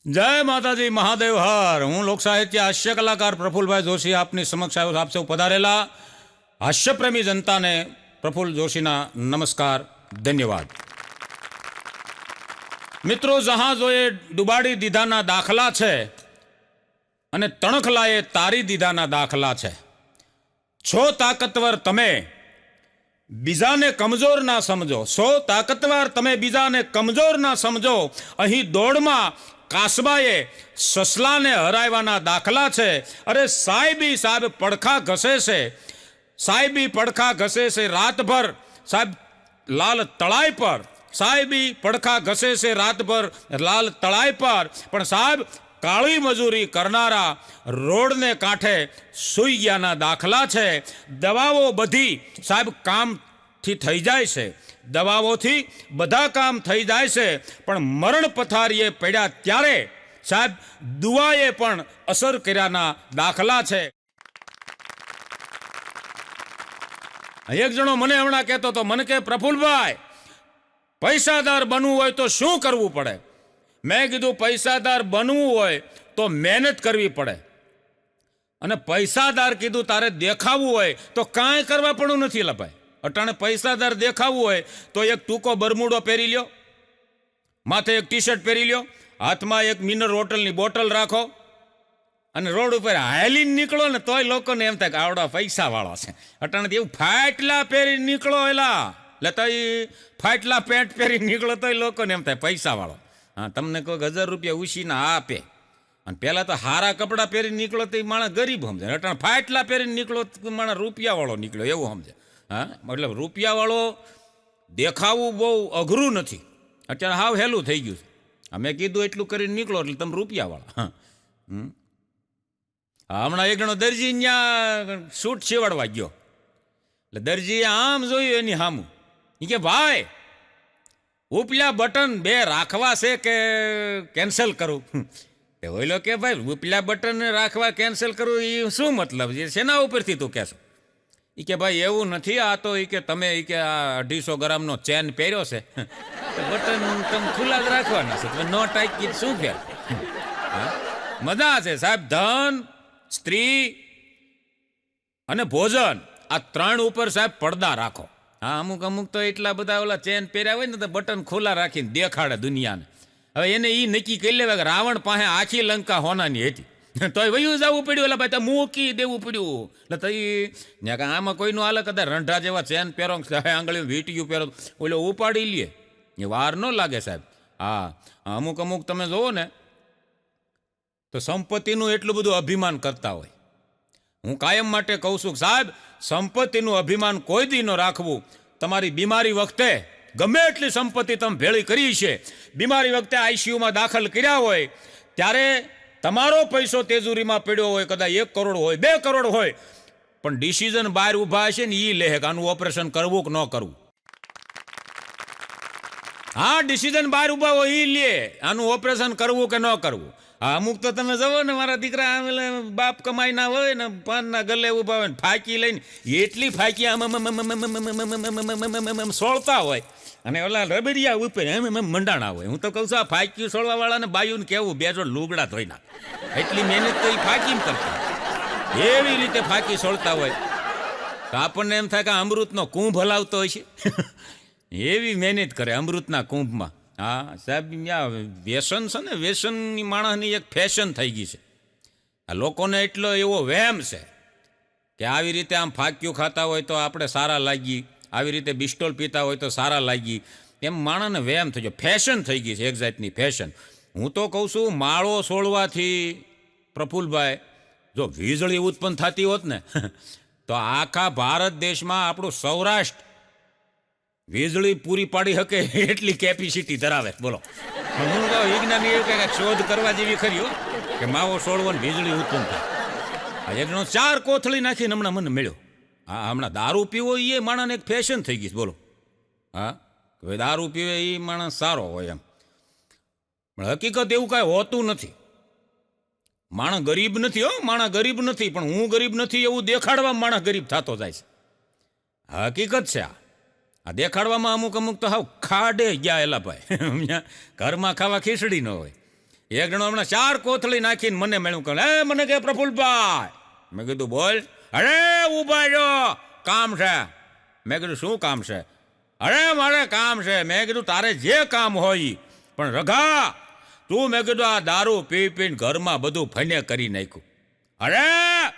જય માતાજી મહાદેવ હર. હું લોક સાહિત્ય હાસ્ય કલાકાર પ્રફુલભાઈ જોશી આપની સમક્ષ આવ્યો. આપ સૌ પધારેલા હાસ્યપ્રેમી જનતાને પ્રફુલ જોશીના નમસ્કાર, ધન્યવાદ. મિત્રો, જહાજોએ ડુબાડી દીધાના દાખલા છે અને તણખલાએ તારી દીધાના દાખલા છે. છો તાકતવર તમે બીજાને કમજોર ના સમજો, છો તાકતવર તમે બીજાને કમજોર ના સમજો. અહીં દોડમાં કાસબાએ સસલાને હરાવવાના દાખલા છે. અરે સાહેબી સાહેબ પડખા ઘસે છે, સાહેબી પડખા ઘસે છે રાતભર સાહેબ લાલ તળાઈ પર, સાહેબી પડખા ઘસે છે રાતભર લાલ તળાઈ પર. પણ સાહેબ કાળી મજૂરી કરનારા રોડને કાંઠે સૂઈ ગયાના દાખલા છે. દવાઓ બધી સાહેબ કામથી થઈ જાય છે, દવાઓથી બધા કામ થઈ જાય છે, પણ મરણ પથારીએ પડ્યા ત્યારે સાહેબ દુઆએ પણ અસર કર્યાના દાખલા છે. એક જણો મને હમણાં કહેતો હતો, મને કે પ્રફુલભાઈ, પૈસાદાર બનવું હોય તો શું કરવું પડે? મેં કીધું, પૈસાદાર બનવું હોય તો મહેનત કરવી પડે, અને પૈસાદાર કીધું તારે દેખાવું હોય તો કાંઈ કરવા પડવું નથી. લભાઈ, અટાણે પૈસાદાર દેખાવું હોય તો એક ટૂંકો બરમુડો પહેરી લ્યો, માથે એક ટી શર્ટ પહેરી લ્યો, હાથમાં એક મિનરલ વોટરની બોટલ રાખો અને રોડ ઉપર હાલીને નીકળો ને તોય લોકોને એમ થાય કે આવડા પૈસાવાળા છે. અટાણે એવું ફાટલા પહેરી નીકળો, એલા એટલે તોય ફાટલા પેન્ટ પહેરી નીકળો તોય લોકોને એમ થાય પૈસાવાળો. હા, તમને કોઈક 1000 રૂપિયા ઉછીના આપે, અને પહેલાં તો હારા કપડાં પહેરી નીકળો તો એ માણસ ગરીબ સમજે. અટાણે ફાટલા પહેરીને નીકળો તો માણસ રૂપિયાવાળો નીકળ્યો એવું સમજે. હા, મતલબ રૂપિયાવાળો દેખાવું બહુ અઘરું નથી, અત્યારે હાવ હેલું થઈ ગયું છે. મેં કીધું એટલું કરીને નીકળો એટલે તમે રૂપિયાવાળા. હા, હમણાં એક જણો દરજી ત્યાં સૂટ સીવડવા ગયો, એટલે દરજીએ આમ જોયું એની સામું. એ કે ભાઈ, ઉપલા બટન 2 રાખવા છે કે કેન્સલ કરું? ઓઈલો કે ભાઈ, ઉપલા બટન રાખવા કેન્સલ કરું એ શું મતલબ છે, શેના ઉપરથી તું કહેશો? એ કે ભાઈ એવું નથી, આ તો એ કે તમે એ કે આ 250 ગ્રામનો ચેન પહેર્યો છે, બટન તમે ખુલ્લા જ રાખવાના છે, તમે નો ટાઈટ શું ફેર? મજા છે સાહેબ. ધન, સ્ત્રી અને ભોજન, આ 3 ઉપર સાહેબ પડદા રાખો. હા, અમુક અમુક તો એટલા બધા ઓલા ચેન પહેર્યા હોય ને તો બટન ખુલ્લા રાખીને દેખાડે દુનિયાને. હવે એને એ નક્કી કરી લેવા કે રાવણ પાસે આખી લંકા હોનાની હતી, તોય વયું જવું પડ્યું, એટલે ભાઈ મૂકી દેવું પડ્યું. એટલે તઈ આમાં કોઈનું હાલે કદાચ રંઢા જેવા ચેન પહેરો, આંગળીઓ વીંટીયું પહેરો, ઓલો ઉપાડી લે, એ વાર ન લાગે સાહેબ. હા, અમુક અમુક તમે જોવો ને તો સંપત્તિનું એટલું બધું અભિમાન કરતા હોય. હું કાયમ માટે કહું છું સાહેબ, સંપત્તિનું અભિમાન કોઈ દી ન રાખવું. તમારી બીમારી વખતે ગમે એટલી સંપત્તિ તમે ભેળી કરી છે, બીમારી વખતે આઈસીયુમાં દાખલ કર્યા હોય ત્યારે તમારો પૈસો તેજુરીમાં પડ્યો હોય, કદાચ 1 કરોડ હોય, 2 કરોડ હોય, પણ ડિસિઝન બહાર ઊભા હશે ને એ લે કે આનું ઓપરેશન કરવું કે ન કરવું. હા, ડિસિઝન બહાર ઊભા હોય એ લે આનું ઓપરેશન કરવું કે ન કરવું. હા, અમુક તો તમે જવો ને, મારા દીકરા બાપ કમાઈ ના હોય ને, પાનના ગલે ઊભા હોય ને ફાંકી લઈને એટલી ફાંકી આમ સોળતા હોય, અને ઓલા રબરિયા ઉપર મંડાણા હોય. હું તો કહું છું, આ ફાંકી સોળવા વાળાને બાયુને કેવું 2 જોડ લુગડા ધોઈ નાખ, એટલી મહેનત તો એ ફાંકી કરતા, એવી રીતે ફાંકી સોળતા હોય. તો આપણને એમ થાય કે અમૃતનો કુંભ હલાવતો હોય છે, એવી મહેનત કરે અમૃતના કુંભમાં. હા સાહેબ, વ્યસન છે ને, વ્યસનની માણસની એક ફેશન થઈ ગઈ છે. આ લોકોને એટલો એવો વહેમ છે કે આવી રીતે આમ ફાંક્યું ખાતા હોય તો આપણે સારા લાગી, આવી રીતે બિસ્ટોલ પીતા હોય તો સારા લાગી, એમ માણસને વહેમ થઈ ગયો, ફેશન થઈ ગઈ છે, એક જાતની ફેશન. હું તો કહું છું, માળો છોડવાથી પ્રફુલભાઈ જો વીજળી ઉત્પન્ન થતી હોત ને તો આખા ભારત દેશમાં આપણું સૌરાષ્ટ્ર વીજળી પૂરી પાડી શકે એટલી કેપેસિટી ધરાવે. બોલો, હું તો વિજ્ઞાની એવું કંઈક શોધ કરવા જેવી ખરી કે માવો છોડવો ને વીજળી ઉત્પન્ન થાય. એકનો 4 કોથળી નાખીને હમણાં મને મળ્યો. હા, હમણાં દારૂ પીવો એ માણસને એક ફેશન થઈ ગઈ. બોલો, હા, દારૂ પીવે એ માણસ સારો હોય એમ, પણ હકીકત એવું કાંઈ હોતું નથી. માણસ ગરીબ નથી, માણસ ગરીબ નથી, પણ હું ગરીબ નથી એવું દેખાડવા માણસ ગરીબ થતો જાય છે. હકીકત છે આ દેખાડવામાં અમુક અમુક તો હાવ ખાડે ગયા એલા ભાઈ. ઘરમાં ખાવા ખીચડી ન હોય, એક જણો હમણાં 4 કોથળી નાખીને મને મળ્યું કે મને કે પ્રફુલ્લભાઈ, મેં કીધું બોલ. અરે ઊભા જો, કામ છે. મેં કીધું શું કામ છે? અરે મારે કામ છે. મેં કીધું તારે જે કામ હોય, પણ રઘા તું, મેં કીધું આ દારૂ પી પીને ઘરમાં બધું ફને કરી નાખ્યું. અરે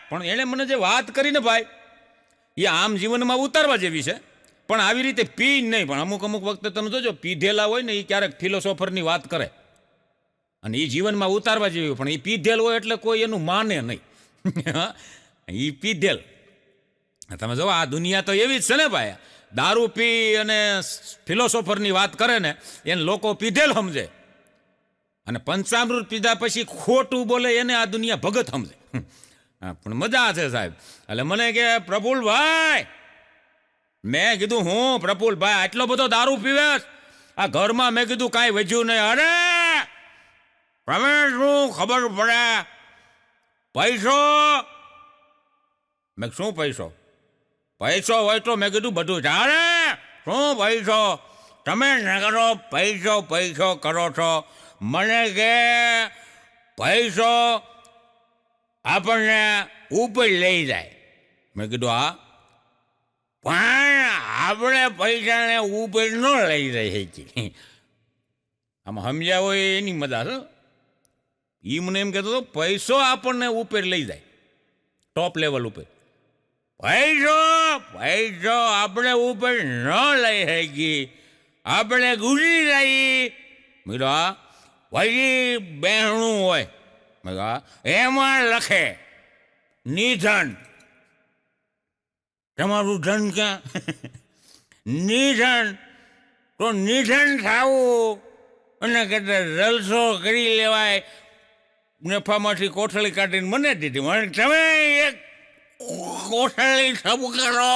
પણ એણે મને જે વાત કરીને ભાઈ, એ આમ જીવનમાં ઉતારવા જેવી છે, પણ આવી રીતે પી નહીં. પણ અમુક વખતે તમે જોજો, પીધેલા હોય ને એ ક્યારેક ફિલોસોફરની વાત કરે અને એ જીવનમાં ઉતારવા જેવી, પણ એ પીધેલ હોય એટલે કોઈ એનું માને નહીં. એ પીધેલ. તમે જો આ દુનિયા તો એવી જ છે ને ભાઈ, દારૂ પી અને ફિલોસોફરની વાત કરે ને એને લોકો પીધેલ સમજે, અને પંચામૃત પીધા પછી ખોટું બોલે એને આ દુનિયા ભગત સમજે. પણ મજા છે સાહેબ. એટલે મને કે પ્રફુલ્લભાઈ, મેં કીધું હું પ્રફુલ્લભાઈ આટલો બધો દારૂ પીવે આ ઘરમાં? મેં કીધું કાંઈ વધ્યું નહીં. અરે તમે શું ખબર પડે? પૈસો. મેં શું પૈસો? પૈસો હોય તો મેં કીધું બધું ચાલે. શું પૈસો? તમે ન કરો, પૈસો પૈસો કરો છો. મને કે પૈસો આપણને ઉપર લઈ જાય. મેં કીધું હા, પણ આપણે પૈસાને ઉપર ન લઈ જાય શકીએ. આમાં સમજ્યા હોય એની મજા છે. એ મને એમ કહેતો હતો પૈસો આપણને ઉપર લઈ જાય, ટોપ લેવલ ઉપર. પૈસો પૈસો આપણે ઉપર ન લઈ શકીએ, આપણે ગુજરી જઈએ. મેં હા. પછી બહેણું હોય, મેં એમાં લખે નિધન. તમારું ધન ક્યાં? નિધન. તો નિધન થવું અને કદાચ જલસો કરી લેવાય. નફામાંથી કોથળી કાઢીને મને દીધી. મને તમે એક કોથળી સબ કરો.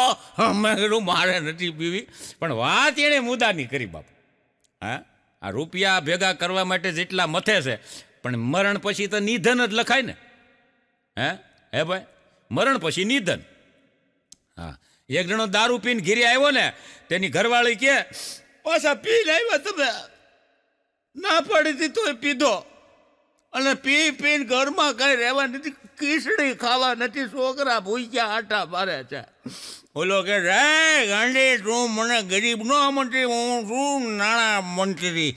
મેં કીધું મારે નથી પીવી. પણ વાત એણે મુદ્દાની કરી બાપુ. હા, આ રૂપિયા ભેગા કરવા માટે જેટલા મથે છે, પણ મરણ પછી તો નિધન જ લખાય ને. હે ભાઈ, મરણ પછી નિધન. હા, એક જણો દારૂ પીને ઘીરે આવ્યો ને, તેની ઘરવાળી કે પાછા પીને આવ્યા તમે? ના પડી હતી તોય પીધો, અને પી પીને ઘરમાં કઈ રહેવા નથી, ખીચડી ખાવા નથી, છોકરા ભૂખ્યા આટા મારે છે. ઓલો કે રે ગાંડી, તું મને ગરીબ ન મંત્રી, હું શું નાણાં મંત્રી.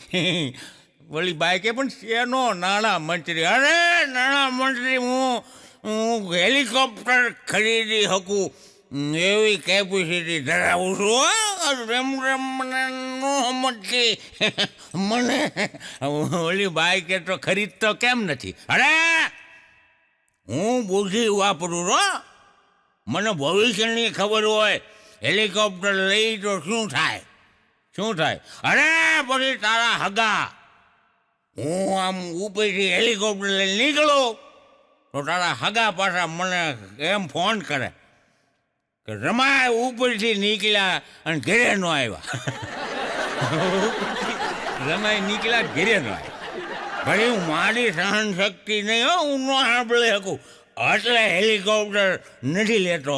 વળી બાઈ કે પણ શેનો નાણાં મંત્રી? અરે નાણાં મંત્રી હું હેલિકોપ્ટર ખરીદી શકું એવી કેપેસિટી ધરાવું છું. રેમ રેમ મને ન સમજતી. મને ઓલી બાઈ કે તો ખરીદતો કેમ નથી? અરે હું બુદ્ધિ વાપરું છો, મને ભવિષ્યની ખબર હોય. હેલિકોપ્ટર લઈ તો શું થાય? શું થાય? અરે પછી તારા હગા, હું આમ ઉપરથી હેલિકોપ્ટર લઈને નીકળું તો તારા હગા પાછા મને એમ ફોન કરે કે રમાય ઉપરથી નીકળ્યા અને ઘેરે ન આવ્યા. રમાય નીકળ્યા ઘેરે ન આવ્યા. ભલે હું મારી સહન શક્તિ નહીં હો, હું ન સાંભળી શકું એટલે હેલિકોપ્ટર નથી લેતો.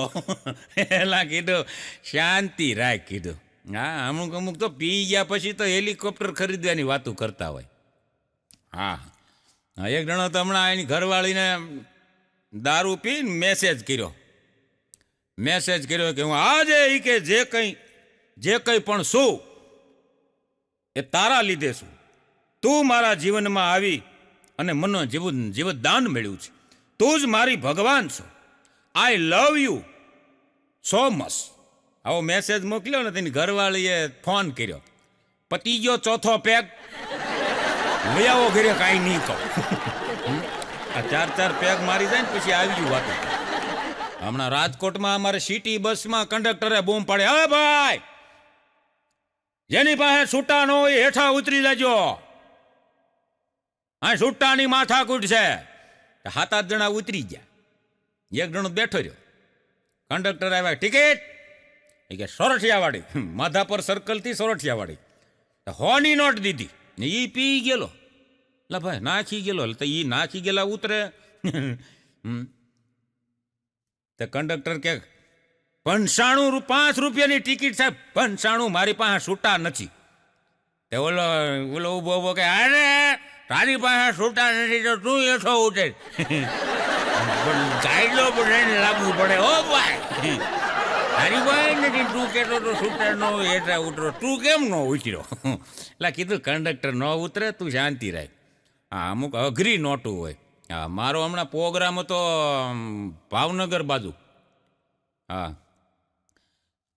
એલા કીધું શાંતિ રાખ. કીધું હા, અમુક તો પી ગયા પછી તો હેલિકોપ્ટર ખરીદવાની વાતું કરતા હોય. હા, એક જણો તો હમણાં એની ઘરવાળીને દારૂ પીને મેસેજ કર્યો કે હું આજે કે જે કંઈ પણ છું એ તારા લીધે છું. તું મારા જીવનમાં આવી અને મને જીવતદાન મળ્યું છે. તું જ મારી ભગવાન છો. આઈ લવ યુ સો મચ. આવો મેસેજ મોકલ્યો ને તેની ઘરવાળીએ ફોન કર્યો. પતી ગયો ચોથો પેગ, વયાવો ઘરે કાંઈ નહીં કહો. આ 4 પેગ મારી જાય ને પછી આવી ગયું વાત. હમણાં રાજકોટમાં અમારે સિટી બસમાં કંડક્ટરે બૂમ પાડે, હવે ભાઈ જેની પાસે છૂટા ન હોય હેઠા ઉતરી જજો, આ છૂટાની માથાકૂટ છે. 7-8 જણા ઉતરી ગયા. એક જણો બેઠો રહ્યો. કંડક્ટર આવ્યા, ટિકિટ? એ કે સોરઠિયાવાળી, માધાપર સર્કલથી સોરઠિયાવાળી. હોની નોટ દીધી ને એ પી ગયેલો. લા ભાઈ નાખી ગયેલો. તો એ નાખી ગયેલા ઉતરે. તે કંડક્ટર કે 5 રૂપિયાની ટિકિટ સાહેબ, 95 મારી પાસે છૂટા નથી. તે ઓલો ઊભો કે અરે તારી પાસે છૂટા નથી તો તું એઠો ઉતર. પણ ગાઈડો બધાને લાગવું પડે હો ભાઈ. તારી પાસે નથી, તું કહેતો તો છૂટા ન એઠા ઉતરો, તું કેમ ન ઉતર્યો? એટલે કીધું કંડક્ટર ન ઉતરે, તું શાંતિ રાખ. હા, અમુક અઘરી નોટું હોય. હા, મારો હમણાં પ્રોગ્રામ હતો ભાવનગર બાજુ. હા,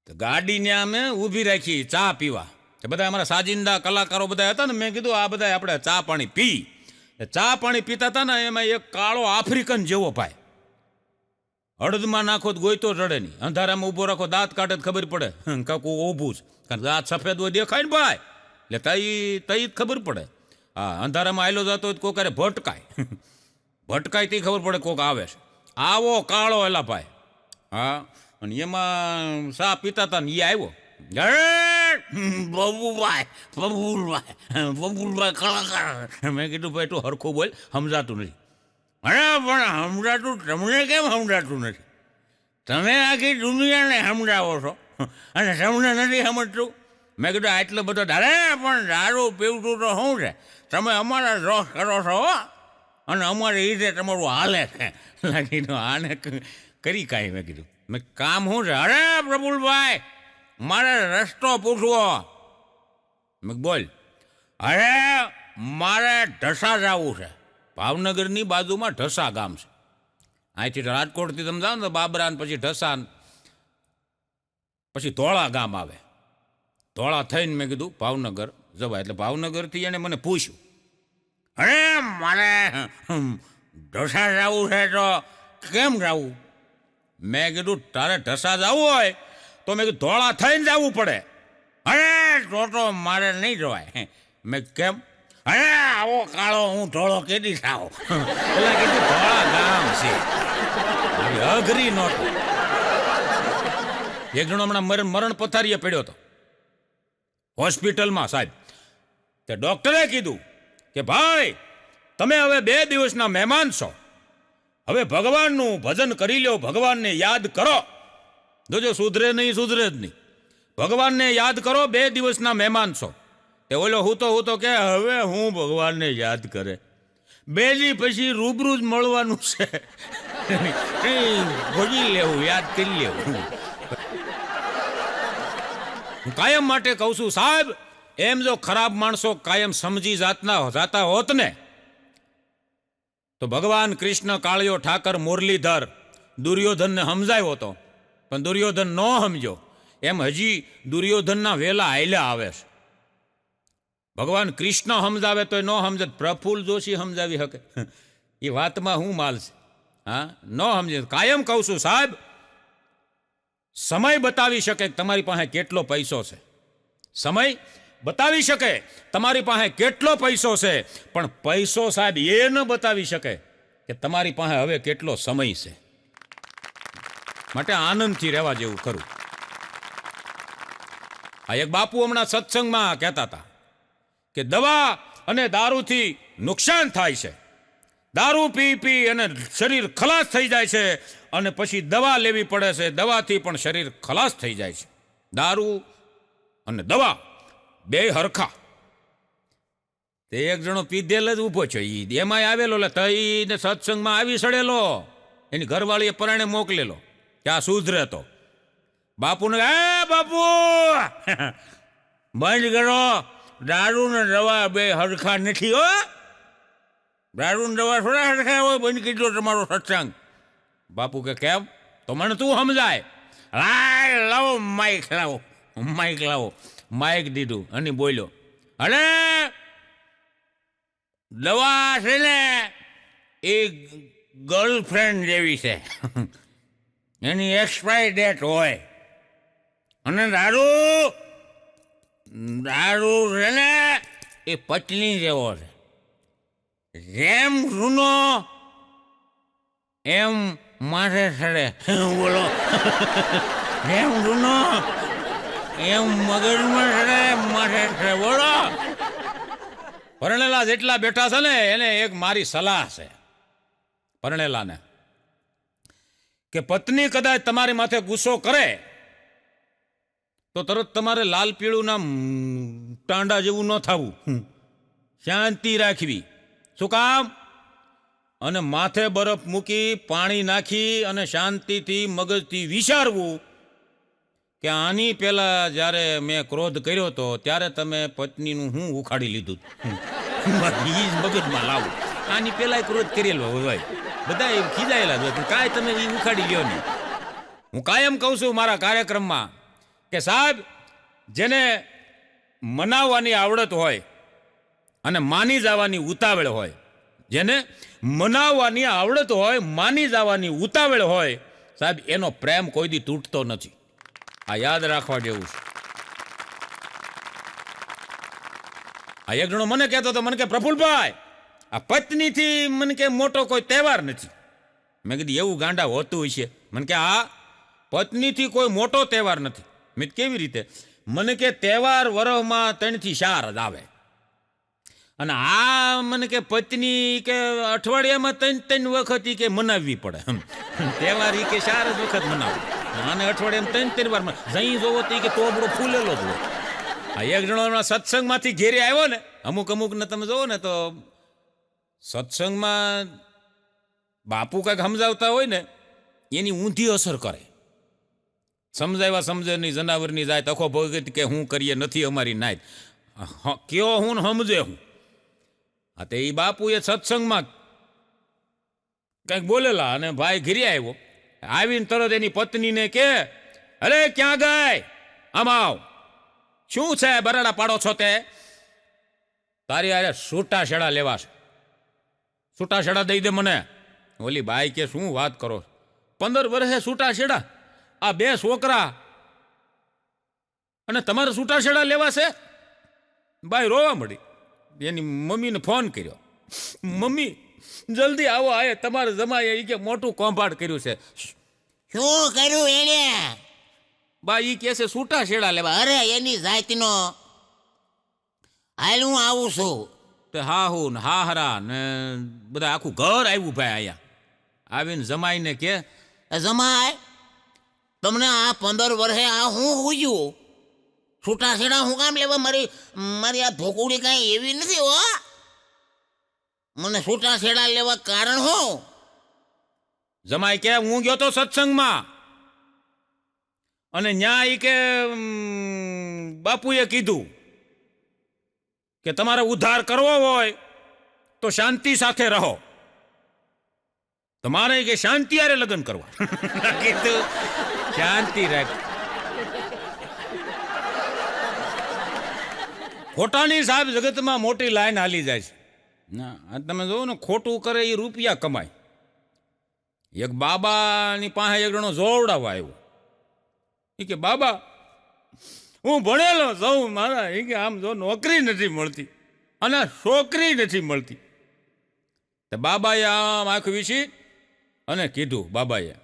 તો ગાડીને અમે ઊભી રાખી ચા પીવા. બધા અમારા સાજિંદા કલાકારો બધા હતા ને, મેં કીધું આ બધા આપણે ચા પાણી પી. ચા પાણી પીતા હતા ને, એમાં એક કાળો આફ્રિકન જેવો ભાઈ, અડધમાં નાખો તો ગોઈતો ચડે નહીં, અંધારામાં ઊભો રાખો દાંત કાઢે ખબર પડે કાકું ઊભું જ, કારણ કે દાંત સફેદ હોય દેખાય ને ભાઈ, એટલે તઈ જ ખબર પડે. હા, અંધારામાં આયલો જતો હોય તો કોક ભટકાય તે ખબર પડે કોક આવે છે. આવો કાળો એલા ભાઈ. હા, અને એમાં ચા પીતા હતા ને એ આવ્યો, બબુભાઈ કલાકાર. મેં કીધું ભાઈ તું હરખું બોલ, સમજાતું નથી. અરે પણ સમજાતું તમને કેમ સમજાતું નથી? તમે આખી દુનિયાને સમજાવો છો અને તમને નથી સમજતું. મેં કીધું આટલો બધો અરે પણ દારૂ પીવતું તો શું છે, તમે અમારા રોષ કરો છો અને અમારી રીતે તમારું હાલે છે. કીધું આને કરી કાંઈ. મેં કીધું મેં કામ શું છે? અરે પ્રફુલભાઈ મારે રસ્તો પૂછવો. મેં બોલ. અરે મારે ઢસા જવું છે. ભાવનગરની બાજુમાં ઢસા ગામ છે. અહીંથી રાજકોટથી તમે જાઓ ને તો બાબરા ને પછી ઢસા, પછી ધોળા ગામ આવે. ધોળા થઈને મેં કીધું ભાવનગર જવાય. એટલે ભાવનગરથી એને મને પૂછ્યું, અરે મારે ઢસા જવું છે તો કેમ જવું? મેં કીધું તારે ઢસા જવું હોય તો મેં કીધું ધોળા થઈને જવું પડે. અરે તો મારે નહીં જવાય. મેં કેમ? અરે આવો કાળો હું ધોળો કેદી થાવ? એટલે કીધું ધોળા ગામ છે. અઘરી નોટ. એક જણો હમણાં મરણ પથારીએ પડ્યો હતો હોસ્પિટલમાં સાહેબ. તે ડોક્ટરે કીધું કે ભાઈ તમે હવે 2 દિવસના મહેમાન છો, હવે ભગવાનનું ભજન કરી લો, ભગવાનને યાદ કરો. જોજો સુધરે નહીં, સુધરે જ નહીં. ભગવાનને યાદ કરો, 2 દિવસના મહેમાન છો. તે ઓલો હું તો કે હવે હું ભગવાનને યાદ કરે, 2 દી પછી રૂબરૂ જ મળવાનું છે. ભોજી લેવું, યાદ કરી લેવું. હું કાયમ માટે કહું છું સાહેબ, એમ જો ખરાબ માણસો કાયમ સમજી જાતા હોત ને તો ભગવાન કૃષ્ણ, કાળિયો ઠાકર, મુરલીધર દુર્યોધનને સમજાયો હતો, પણ દુર્યોધન ન સમજો. એમ હજી દુર્યોધનના વેલા હાલ્યા આવે છે. ભગવાન કૃષ્ણ સમજાવે તો ન સમજે, પ્રફુલ્લ જોશી સમજાવી શકે? એ વાતમાં હું માલ છે? હા, ન સમજે. કાયમ કહું છું સાહેબ, સમય બતાવી શકે તમારી પાસે કેટલો પૈસો છે. સમય બતાવી શકે તમારી પાસે કેટલો પૈસો છે, પણ પૈસો સાહેબ એ ન બતાવી શકે કે તમારી પાસે હવે કેટલો સમય છે. માટે આનંદથી રહેવા જેવું ખરું. આ એક બાપુ હમણાં સત્સંગમાં કહેતા હતા કે દવા અને દારૂથી નુકસાન થાય છે. દારૂ પી અને શરીર ખલાસ થઈ જાય છે, અને પછી દવા લેવી પડે છે. દવાથી પણ શરીર ખલાસ થઈ જાય છે. દારૂ અને દવા બે હરખા. તે એક જણો પીધેલ જ ઊભો છે, એમાંય આવેલો, એટલે તઈને સત્સંગમાં આવી સડેલો. એની ઘરવાળીએ પરાણે મોકલેલો કે આ સુધરે તો. બાપુને બાપુ બંધ કરો, દારૂ ને દવા બે હરખા નથી હો. દારૂ ને દવા થોડા હરખા હોય, બંધ કીધો તમારો સત્સંગ. બાપુ કે કેમ? તો મને તું સમજાય. લાવો માઇક, લાવો. માઇક દીધું અને બોલ્યો, અરે દવા છે ને એ ગર્લફ્રેન્ડ જેવી છે, એની એક્સપાયરી ડેટ હોય. અને દારૂ છે ને એ પત્ની જેવો છે, જેમ જૂનો એમ માથે ચડે. બોલો, જેમ જૂનો એમ મગજમાં ચડે, માથે ચડે. બોલો, પરણેલા જેટલા બેઠા છે ને એને એક મારી સલાહ છે પરણેલાને, કે પત્ની કદાચ તમારી માથે ગુસ્સો કરે તો તરત તમારે લાલ પીળું ના ટાંડા જેવું ન થવું, શાંતિ રાખવી. શું કામ? અને માથે બરફ મૂકી પાણી નાખી અને શાંતિથી મગજથી વિચારવું કે આની પહેલા જ્યારે મેં ક્રોધ કર્યો હતો ત્યારે તમે પત્નીનું હું ઉખાડી લીધું. ઈ જ મગજમાં લાવું. આની પહેલા ક્રોધ કરેલો હોય, બધા ખીજાયેલા હોય, પણ કાંઈ તમે એ ઉખાડી લ્યો નહીં. હું કાયમ કહું છું મારા કાર્યક્રમમાં કે સાહેબ, જેને મનાવવાની આવડત હોય અને માની જવાની ઉતાવળ હોય, જેને મનાવવાની આવડત હોય, માની જવાની ઉતાવળ હોય, સાહેબ એનો પ્રેમ કોઈ દી તૂટતો નથી. આ યાદ રાખવા જેવું છે. આ એક જણો મને કહેતો હતો, મને કે પ્રફુલભાઈ, આ પત્નીથી મને કે મોટો કોઈ તહેવાર નથી. મેં કીધું એવું ગાંડા હોતું હોય છે? મને કે આ પત્નીથી કોઈ મોટો તહેવાર નથી. મેં કેવી રીતે? મને કે તહેવાર વરસમાં 3 થી 4 જ આવે, અને આ મને કે પત્ની કે અઠવાડિયામાં 3 વખત કે મનાવવી પડે. તહેવાર કે 4 જ વખત મનાવે, આને અઠવાડિયામાં 3 વાર જઈ જોવો તો કે તોબડો ફૂલેલો જ હોય. આ એક જણો સત્સંગમાંથી ઘેરે આવ્યો ને, અમુકને તમે જોવો ને તો સત્સંગમાં બાપુ કંઈક સમજાવતા હોય ને એની ઊંધી અસર કરે. સમજાવ્યા સમજે નહીં, જનાવરની જાય તખો ભગત કે હું કરીએ નથી અમારી નાય, કયો હું સમજે હું. હા, તે એ બાપુએ સત્સંગમાં કંઈક બોલેલા અને ભાઈ ઘેરે આવ્યો. આવીને તરત એની પત્નીને કે, અરે ક્યાં ગઈ, આમ આવ, શું છે બરાડા પાડો છો તે? તારી અરે છૂટાછેડા લેવા છે, છૂટાછેડા દઈ દે મને. ઓલી બાઈ કે શું વાત કરો, 15 વર્ષે છૂટાછેડા, આ 2 છોકરા અને તમારે છૂટાછેડા લેવા છે? બાઈ રોવા મળી. એની મમ્મીને ફોન કર્યો, મમ્મી જલ્દી આવો, આયે તમારે જમાએ કે મોટું કૌભાંડ કર્યું છે. શું કર્યું એને? બા ઈ કે છે છૂટાછેડા લેવા. અરે એની જાતનો, હાલ હું આવું છું. તે હા હું ને હા હરા ને બધા આખું ઘર આવ્યું ભાઈ. અહીંયા આવીને જમાઈને કે, જમાય તમને આ 15 વર્ષે આ હું હુજ્યું? છૂટાછેડા હું કામ લેવા? મારી આ ધોકુડી કાંઈ એવી નથી હો. મને છૂટાછેડા લેવા કારણ હું? જમાઈ કે હું ગયો તો સત્સંગમાં અને ન્યા ઈ કે બાપુએ કીધું કે તમારે ઉદ્ધાર કરવો હોય તો શાંતિ સાથે રહો, તમારે કે શાંતિ આરે લગ્ન કરવા. કીધું શાંતિ રાખ. ખોટાની સાહેબ જગતમાં મોટી લાઈન હાલી જાય છે. ના તમે જોવો ને, ખોટું કરે એ રૂપિયા કમાય. એક બાબાની પાસે એક જણો જોવડાવવા આવ્યો. એ કે બાબા હું ભણેલો સૌ મારા, એ કે આમ જો નોકરી નથી મળતી અને છોકરી નથી મળતી. તો બાબાએ આમ આંખ વીછી અને કીધું, બાબાએ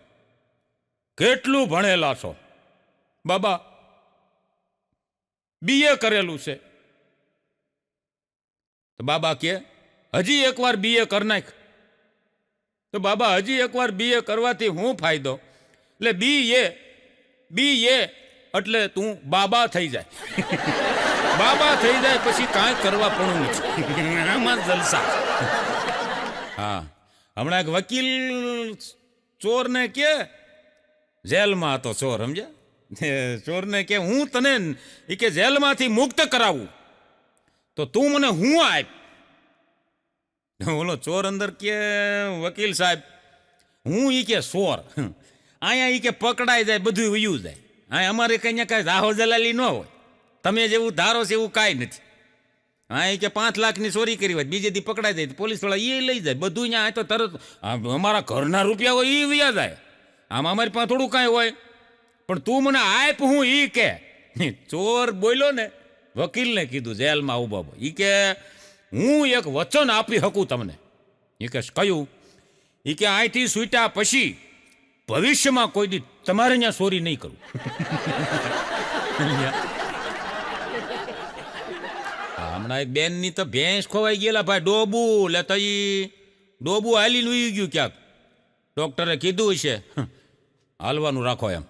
કેટલું ભણેલા છો? બાબા BA કરેલું છે. તો બાબા કે હજી એકવાર BA કર નાખ. તો બાબા હજી એકવાર BA કરવાથી હું ફાયદો? એટલે BA એટલે તું બાબા થઈ જાય. બાબા થઈ જાય પછી કાંઈ કરવા પણ નથી. આમાં જલસા. હા, હમણાં એક વકીલ ચોરને કે, જેલમાં હતો ચોર, સમજ્યા? ચોરને કે હું તને એ કે જેલમાંથી મુક્ત કરાવું તો તું મને હું આપ. ઓલો ચોર અંદર કે, વકીલ સાહેબ હું ઈ કે ચોર, અહીંયા ઈ કે પકડાઈ જાય બધું વયું જાય. હા, અમારે કઈ કાંઈ રાહો જલાલી ન હોય, તમે જેવું ધારો છે એવું કાંઈ નથી. હા, એ કે 5 લાખની ચોરી કરી હોય, બીજે દી પકડાઈ જાય પોલીસ વાળા એ લઈ જાય બધું. અહીંયા તો તરત અમારા ઘરના રૂપિયા હોય એ વયા જાય. આમ અમારી પાસે થોડું કાંઈ હોય. પણ તું મને આપ હું ઈ કે. ચોર બોલ્યો ને, વકીલને કીધું જેલમાં ઉભા, ઈ કે હું એક વચન આપી શકું તમને. એ કે કયું? એ કે અહીંથી છૂટ્યા પછી ભવિષ્યમાં કોઈ દી તમારે ત્યાં ચોરી નહીં કરું. હમણાં એક બેનની તો ભેંસ ખોવાઈ ગયેલા ભાઈ, ડોબુ. એટલે ડોબુ હાલીને ઉઈ ગયું ક્યાંક. ડોક્ટરે કીધું છે હાલવાનું રાખો એમ.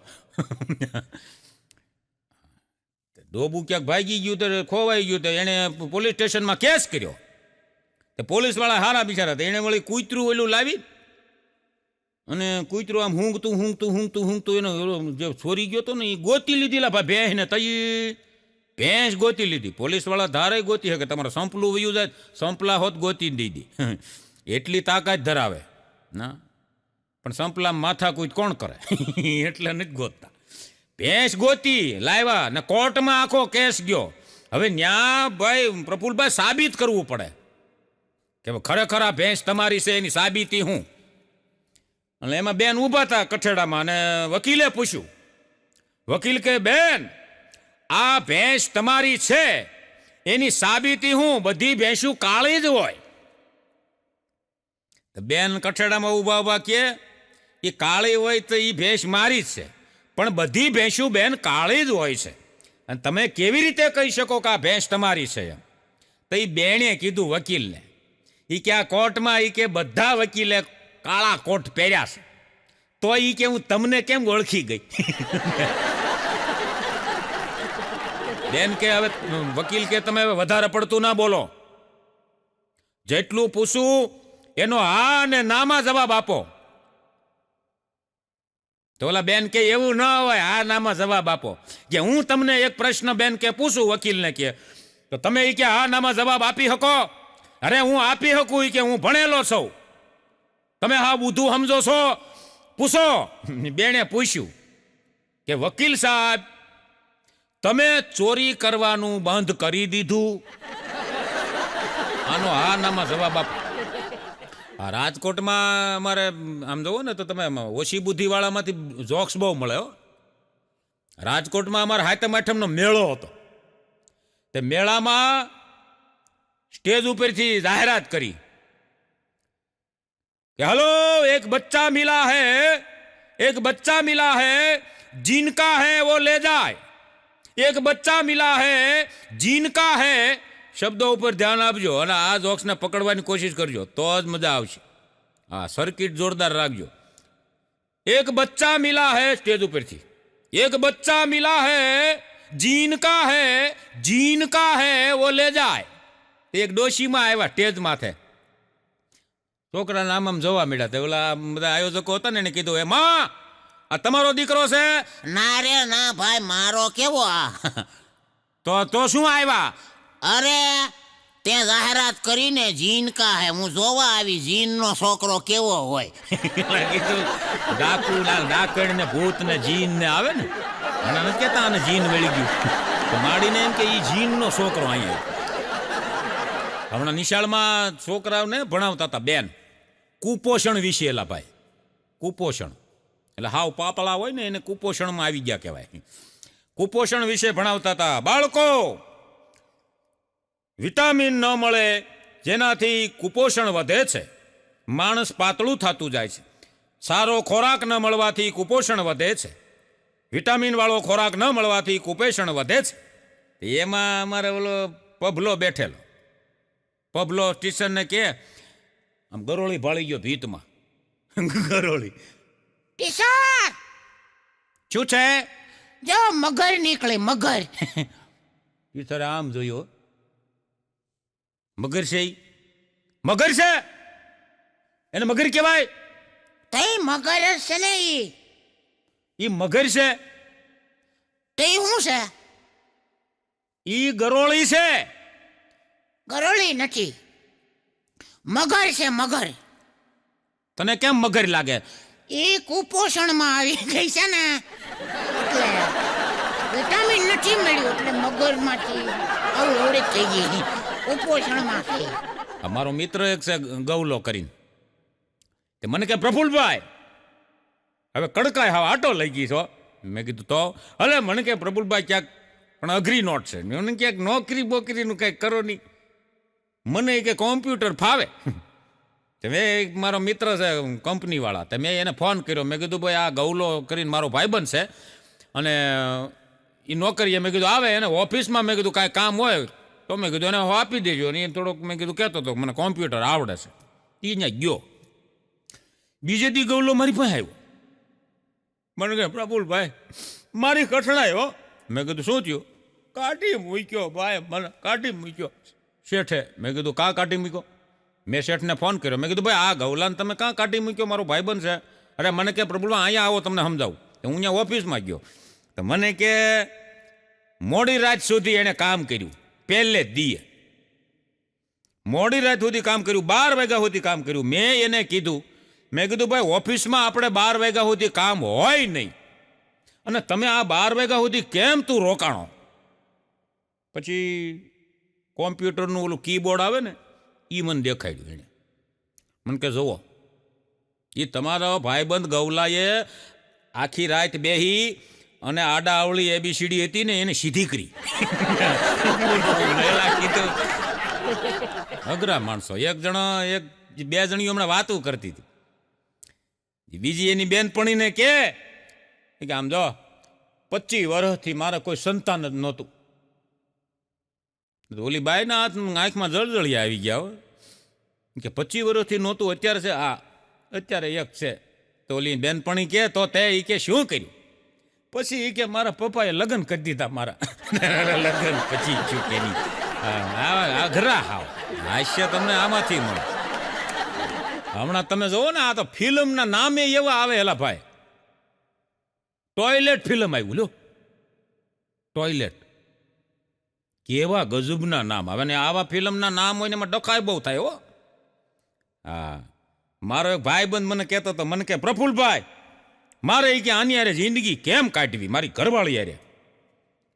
ડોબુ ક્યાંક ભાગી ગયું તો ખોવાઈ ગયું તો એણે પોલીસ સ્ટેશનમાં કેસ કર્યો. તે પોલીસવાળા હારા બિચારા હતા, એણે વળી કૂતરું ઓલું લાવી અને કૂતરું આમ ઊંઘતું એનો જે છોરી ગયો હતો ને એ ગોતી લીધી લા ભાઈ ભેંસને, તઈ ભેંસ ગોતી લીધી. પોલીસવાળા ધારે ગોતી શકે, તમારે સંપલું વયું જાય સંપલા હોત ગોતી દીધી. એટલી તાકાત ધરાવે ના, પણ સંપલા માથા કૂટ કોણ કરે એટલે નથી ગોતતા. ભેંસ ગોતી લાવ્યા ને કોર્ટમાં આખો કેસ ગયો. હવે ન્યા ભાઈ પ્રફુલભાઈ સાબિત કરવું પડે કે ખરેખર આ ભેંસ તમારી છે, એની સાબિતી હું. એટલે એમાં બેન ઊભા હતા કઠેડામાં અને વકીલે પૂછ્યું. વકીલ કે બેન આ ભેંસ તમારી છે, એની સાબિતી હું? બધી ભેંસું કાળી જ હોય. બેન કઠેડામાં ઊભા કે એ કાળી હોય તો એ ભેંસ મારી જ છે, પણ બધી ભેંસું બેન કાળી જ હોય છે, અને તમે કેવી રીતે કહી શકો કે આ ભેંસ તમારી છે એમ? તો એ બેણે કીધું વકીલને, એ કે આ કોર્ટમાં એ કે બધા વકીલે કાળા કોટ પહેર્યા છે, તો એ કે હું તમને કેમ ઓળખી ગઈ? બેન કે હવે વકીલ કે તમે વધારે પડતું ના બોલો, જેટલું પૂછું એનો હા અને નામાં જવાબ આપો. તો ઓલા બેન કે એવું ન હોય, હા નામાં જવાબ આપો. કે હું તમને એક પ્રશ્ન બેન કે પૂછું વકીલને કે, તો તમે એ કે હા નામાં જવાબ આપી શકો? અરે હું આપી શકું કે હું ભણેલો છું, તમે હા બુધું સમજો છો? પૂછો. બેને પૂછ્યું કે વકીલ સાહેબ તમે ચોરી કરવાનું બંધ કરી દીધું? આનો હા નામાં જવાબ આપો. આ રાજકોટમાં અમારે આમ જોવો ને તો તમે ઓછી બુદ્ધિવાળામાંથી જોક્સ બહુ મળે હો. રાજકોટમાં અમારે હાતમ આઠમનો મેળો હતો. તે મેળામાં સ્ટેજ ઉપરથી જાહેરાત કરી કે હલો એક બચ્ચા મિલા હૈ जिनका है वो ले जाए, एक बच्चा मिला है जिनका है. શબ્દો ઉપર ધ્યાન આપજો અને આ જોક્સને પકડવાની કોશિશ કરજો તો જ મજા આવશે. હા, સર્કિટ જોરદાર રાખજો. એક બચ્ચા મિલા હૈ, સ્ટેજ ઉપરથી એક બચ્ચા મિલા હૈ જીનકા હૈ વો લે જાય. એક ડોશીમાં આવ્યા સ્ટેજ માથે, છોકરા નામ આમ જોવા મળ્યા. તે ઓલા બધા આયોજકો હતા ને એને કીધું, એ માં આ તમારો દીકરો છે? ના રે ના ભાઈ, મારો કેવો આ? તો શું આવ્યા? અરે તે જાહેરાત કરીને જીનકા હે, હું જોવા આવી જીનનો છોકરો કેવો હોય. કીધું ડાકુ ડાકણ ને ભૂત ને જીન ને આવે ને, એના નથી કેતા આને જીન વળી ગયું, તો માડીને એમ કે ઈ જીનનો છોકરો અહીંયા. હમણાં નિશાળમાં છોકરાઓને ભણાવતા હતા બેન, કુપોષણ વિશે. એલા ભાઈ કુપોષણ એટલે હાવ પાપળા હોય ને એને કુપોષણમાં આવી ગયા કહેવાય. કુપોષણ વિશે ભણાવતા હતા. બાળકો, વિટામિન ન મળે જેનાથી કુપોષણ વધે છે, માણસ પાતળું થતું જાય છે. સારો ખોરાક ન મળવાથી કુપોષણ વધે છે, વિટામિન વાળો ખોરાક ન મળવાથી કુપોષણ વધે છે. એમાં અમારે ઓલો પભલો બેઠેલો, પભલો ટીચરને કે આમ ગરોળી ભાળી ગયો ભીતમાં. ગરોળી ટીચર શું છે? જો મગર નીકળે, મગર. ટીચરે આમ જોયો, મગર છે? મગર છે એને મગર કહેવાય? તઈ મગર જ છે ને ઈ મગર છે? તઈ શું છે? ઈ ગરોળી છે. ગરોળી નથી, મગર છે મગર. તને કેમ મગર લાગે? એ કુપોષણમાં આવી ગઈ છે ને, એટલે વિટામિન નથી મળ્યું એટલે મગરમાંથી અવળી થઈ ગઈ, કુપોષણમાં થઈ. અમારો મિત્ર એક છે ગૌલો કરીને, તે મને કે પ્રફુલભાઈ હવે કડકાય હા આટો લઈ ગઈ છો. મેં કીધું તો હલે. મને કે પ્રફુલભાઈ ક્યાંક પણ અઘરી નોટ છે, મને ક્યાંક નોકરી બોકરીનું કંઈક કરો નહીં, મને કે કોમ્પ્યુટર ફાવે. મેં મારો મિત્ર છે કંપનીવાળા, તો મેં એને ફોન કર્યો. મેં કીધું ભાઈ આ ગૌલો કરીને મારો ભાઈબંધ છે અને એ નોકરીએ મેં કીધું આવે એને ઓફિસમાં, મેં કીધું કાંઈ કામ હોય તો મેં કીધું એને આપી દેજો. અને એ થોડોક મેં કીધું કહેતો હતો મને કોમ્પ્યુટર આવડે છે. એ ત્યાં ગયો, બીજે દી ગૌલો મારી પાસે આવ્યો. મને કહે પ્રફુલભાઈ મારી કઠણાઈ હો. મેં કીધું શું થયું? કાઢી મૂક્યો ભાઈ, મને કાઢી મૂક્યો શેઠે. મેં કીધું કા કાઢી મૂક્યો? મેં શેઠને ફોન કર્યો. મેં કીધું ભાઈ આ ગૌલાને તમે કાં કાઢી મૂક્યો? મારો ભાઈબંધ છે. અરે મને કે પ્રભુલભાઈ અહીંયા આવો તમને સમજાવું. તો હું અહીંયા ઓફિસમાં ગયો તો મને કે મોડી રાત સુધી એણે કામ કર્યું. પહેલે જ દીએ મોડી રાત સુધી કામ કર્યું, 12 વાગ્યા સુધી કામ કર્યું. મેં એને કીધું, મેં કીધું ભાઈ ઓફિસમાં આપણે 12 વાગ્યા સુધી કામ હોય નહીં અને તમે આ 12 વાગ્યા સુધી કેમ તું રોકાણો? પછી કોમ્પ્યુટરનું ઓલું કીબોર્ડ આવે ને એ મને દેખાડ્યું. એને મને કે જુઓ એ તમારો ભાઈબંધ ગૌલાએ આખી રાત બેહી અને આડા આવળી ABCD હતી ને એને સીધી કરી. કીધું અઘરા માણસો. એક બે જણીઓ હમણાં વાતું કરતી હતી. બીજી એની બેનપણીને કે આમ જો 25 વર્ષથી મારે કોઈ સંતાન જ નહોતું. ઓલી બાઈના હાથ આંખમાં જળજળિયા આવી ગયા હોય કે 25 વર્ષથી નહોતું, અત્યારે છે. હા અત્યારે એક છે. તો ઓલી બેનપણી કે તો તે એ કે શું કર્યું? પછી એ કે મારા પપ્પાએ લગ્ન કરી દીધા મારા. લગ્ન પછી શું કે નહીં? અઘરા હાવ હાસ્ય તમને આમાંથી મળે. હમણાં તમે જોવો ને આ તો ફિલ્મના નામે એવા આવે. હેલા ભાઈ ટોયલેટ ફિલ્મ આવ્યું લો, ટોયલેટ. કેવા ગજબના નામ આવે ને આવા ફિલ્મના નામ હોય ને એમાં ડખાય બહુ થાય હો. હા મારો એક ભાઈબંધ મને કહેતો હતો, મને કે પ્રફુલભાઈ મારે એ કે આની યારે જિંદગી કેમ કાઢવી મારી ઘરવાળી યારે.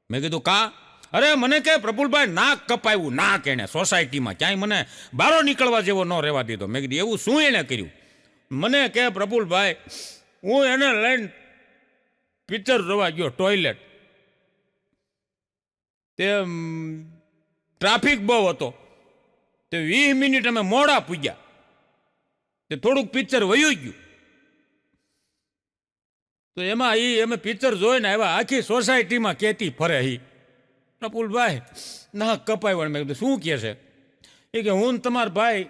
મેં કીધું કા? અરે મને કે પ્રફુલભાઈ નાક કપાયું, નાક એને સોસાયટીમાં ક્યાંય મને બહાર નીકળવા જેવો ન રહેવા દીધો. મેં કીધું એવું શું એણે કર્યું? મને કે પ્રફુલભાઈ હું એને લઈને પિક્ચર જોવા ગયો ટોયલેટ. તે ટ્રાફિક બહુ હતો તે 20 મિનિટ અમે મોડા પૂગ્યા. તે થોડુંક પિક્ચર વયું ગયું તો એમાં અમે પિક્ચર જોઈને આવ્યા. આખી સોસાયટીમાં કહેતી ફરે હી પ્રફુલભાઈ ના કપાય. મેં કીધું શું કહે છે? એ કે હું તમારા ભાઈ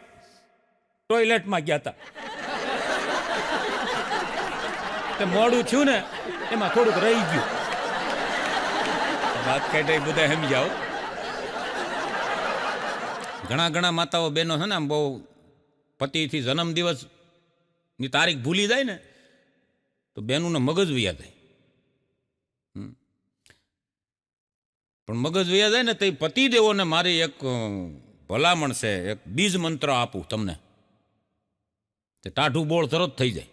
ટોયલેટમાં ગયા હતા, તે મોડું થયું ને એમાં થોડુંક રહી ગયું. વાત કાઢે બધા સમજાવો. ઘણા માતાઓ બહેનો છે ને આમ બહુ પતિથી જન્મદિવસની તારીખ ભૂલી જાય ને તો બેનુંને મગજ વયા જાય. પણ મગજ વયા જાય ને તો પતિદેવોને મારી એક ભલામણ છે, એક બીજ મંત્ર આપું તમને. તે ટાઢું બોળ તરત થઈ જાય.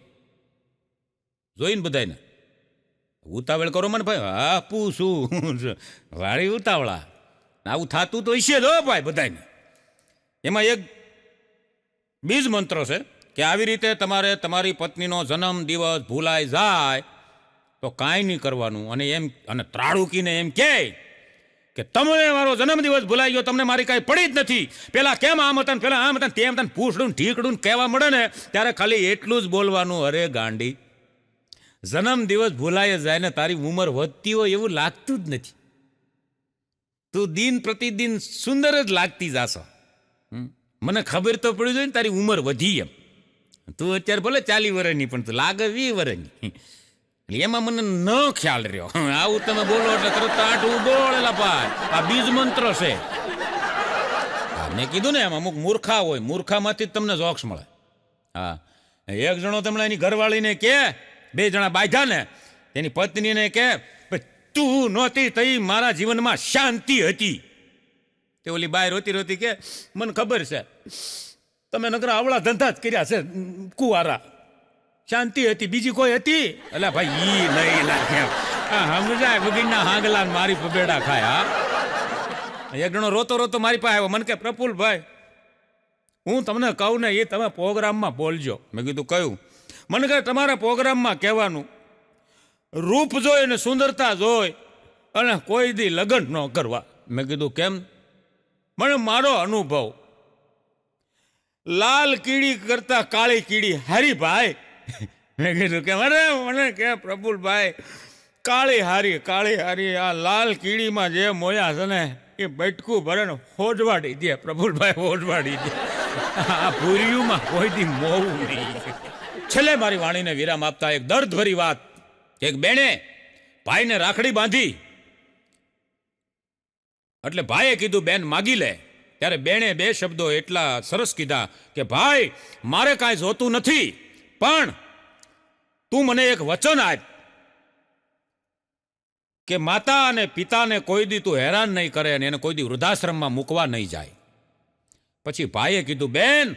જોઈને બધાને ઉતાવળ કરો મને ભાઈ. આપું શું વાળી ઉતાવળા? આવું થતું તો હશે જ ભાઈ બધાને. એમાં એક બીજ મંત્ર છે કે આવી રીતે તમારે તમારી પત્નીનો જન્મ દિવસ ભૂલાઈ જાય તો કાંઈ નહીં કરવાનું. અને એમ અને ત્રાળુકીને એમ કે તમને મારો જન્મદિવસ ભૂલાઈ ગયો, તમને મારી કાંઈ પડી જ નથી. પેલા કેમ આમ હતા ને પેલા આમ હતા તેમ હતા પૂછડું ઠીકડું કહેવા મળે ને ત્યારે ખાલી એટલું જ બોલવાનું, અરે ગાંડી જન્મદિવસ ભૂલાઈ જાય ને તારી ઉંમર વધતી હોય એવું લાગતું જ નથી. તું દિન પ્રતિદિન સુંદર જ લાગતી જાશો. મને ખબર તો પડી જાય ને તારી ઉંમર વધી એમ. તું અત્યારે ભલે 40 વર્ષની પણ તું લાગે 20 વર્ષની. એમાં મને ન ખ્યાલ રહ્યો. આવું તમે બોલો એટલે તરત આઠું બોલેલા ભાઈ. આ બીજ મંત્ર છે. મેં કીધું ને એમ અમુક મૂર્ખા હોય, મૂર્ખામાંથી જ તમને જોક્સ મળે. હા એક જણો તમને એની ઘરવાળીને કે 2 જણા બાંધ્યા ને એની પત્નીને કે તું નહોતી તઈ મારા જીવનમાં શાંતિ હતી. તે ઓલી બાઈ રોતી રોતી કે મને ખબર છે તમે નકરા આવડા ધંધા જ કર્યા છે કુવારા, શાંતિ હતી બીજી કોઈ હતી? એટલે ભાઈ ઈ નહીં લાગે સમજાય વગીરના હાંગલા મારી પબેડા ખાય. હા એક જણો રોતો રોતો મારી પાસે આવ્યો. મને કે પ્રફુલભાઈ હું તમને કહું ને એ તમે પ્રોગ્રામમાં બોલજો. મેં કીધું કયું? મને કહે તમારા પ્રોગ્રામમાં કહેવાનું રૂપ જોઈ ને સુંદરતા જોઈ અને કોઈ દી લગ્ન ન કરવા. મેં કીધું કેમ? મને મારો અનુભવ લાલ કીડી કરતા કાળી કીડી હારી ભાઈ. મેં કીધું કે મને કે પ્રફુલભાઈ કાળી હારી આ લાલ કીડીમાં જે મોયા છે ને એ બટકું ભરે ને હોજવાડી દે પ્રફુલભાઈ, હોજવાડી દે. આ ભૂરિયુંમાં કોઈ દી મોવું નહીં. છેલ્લે મારી વાણીને વિરામ આપતા એક દર્દભરી વાત. એક બેને ભાઈને રાખડી બાંધી એટલે ભાઈએ કીધું બેન માગી લે. ત્યારે બેણે બે શબ્દો એટલા સરસ કીધા કે ભાઈ મારે કાંઈ જોતું નથી, પણ તું મને એક વચન આપ કે માતા અને પિતાને કોઈ દી તું હેરાન નહીં કરે અને એને કોઈ દી વૃદ્ધાશ્રમમાં મૂકવા નહીં જાય. પછી ભાઈએ કીધું બેન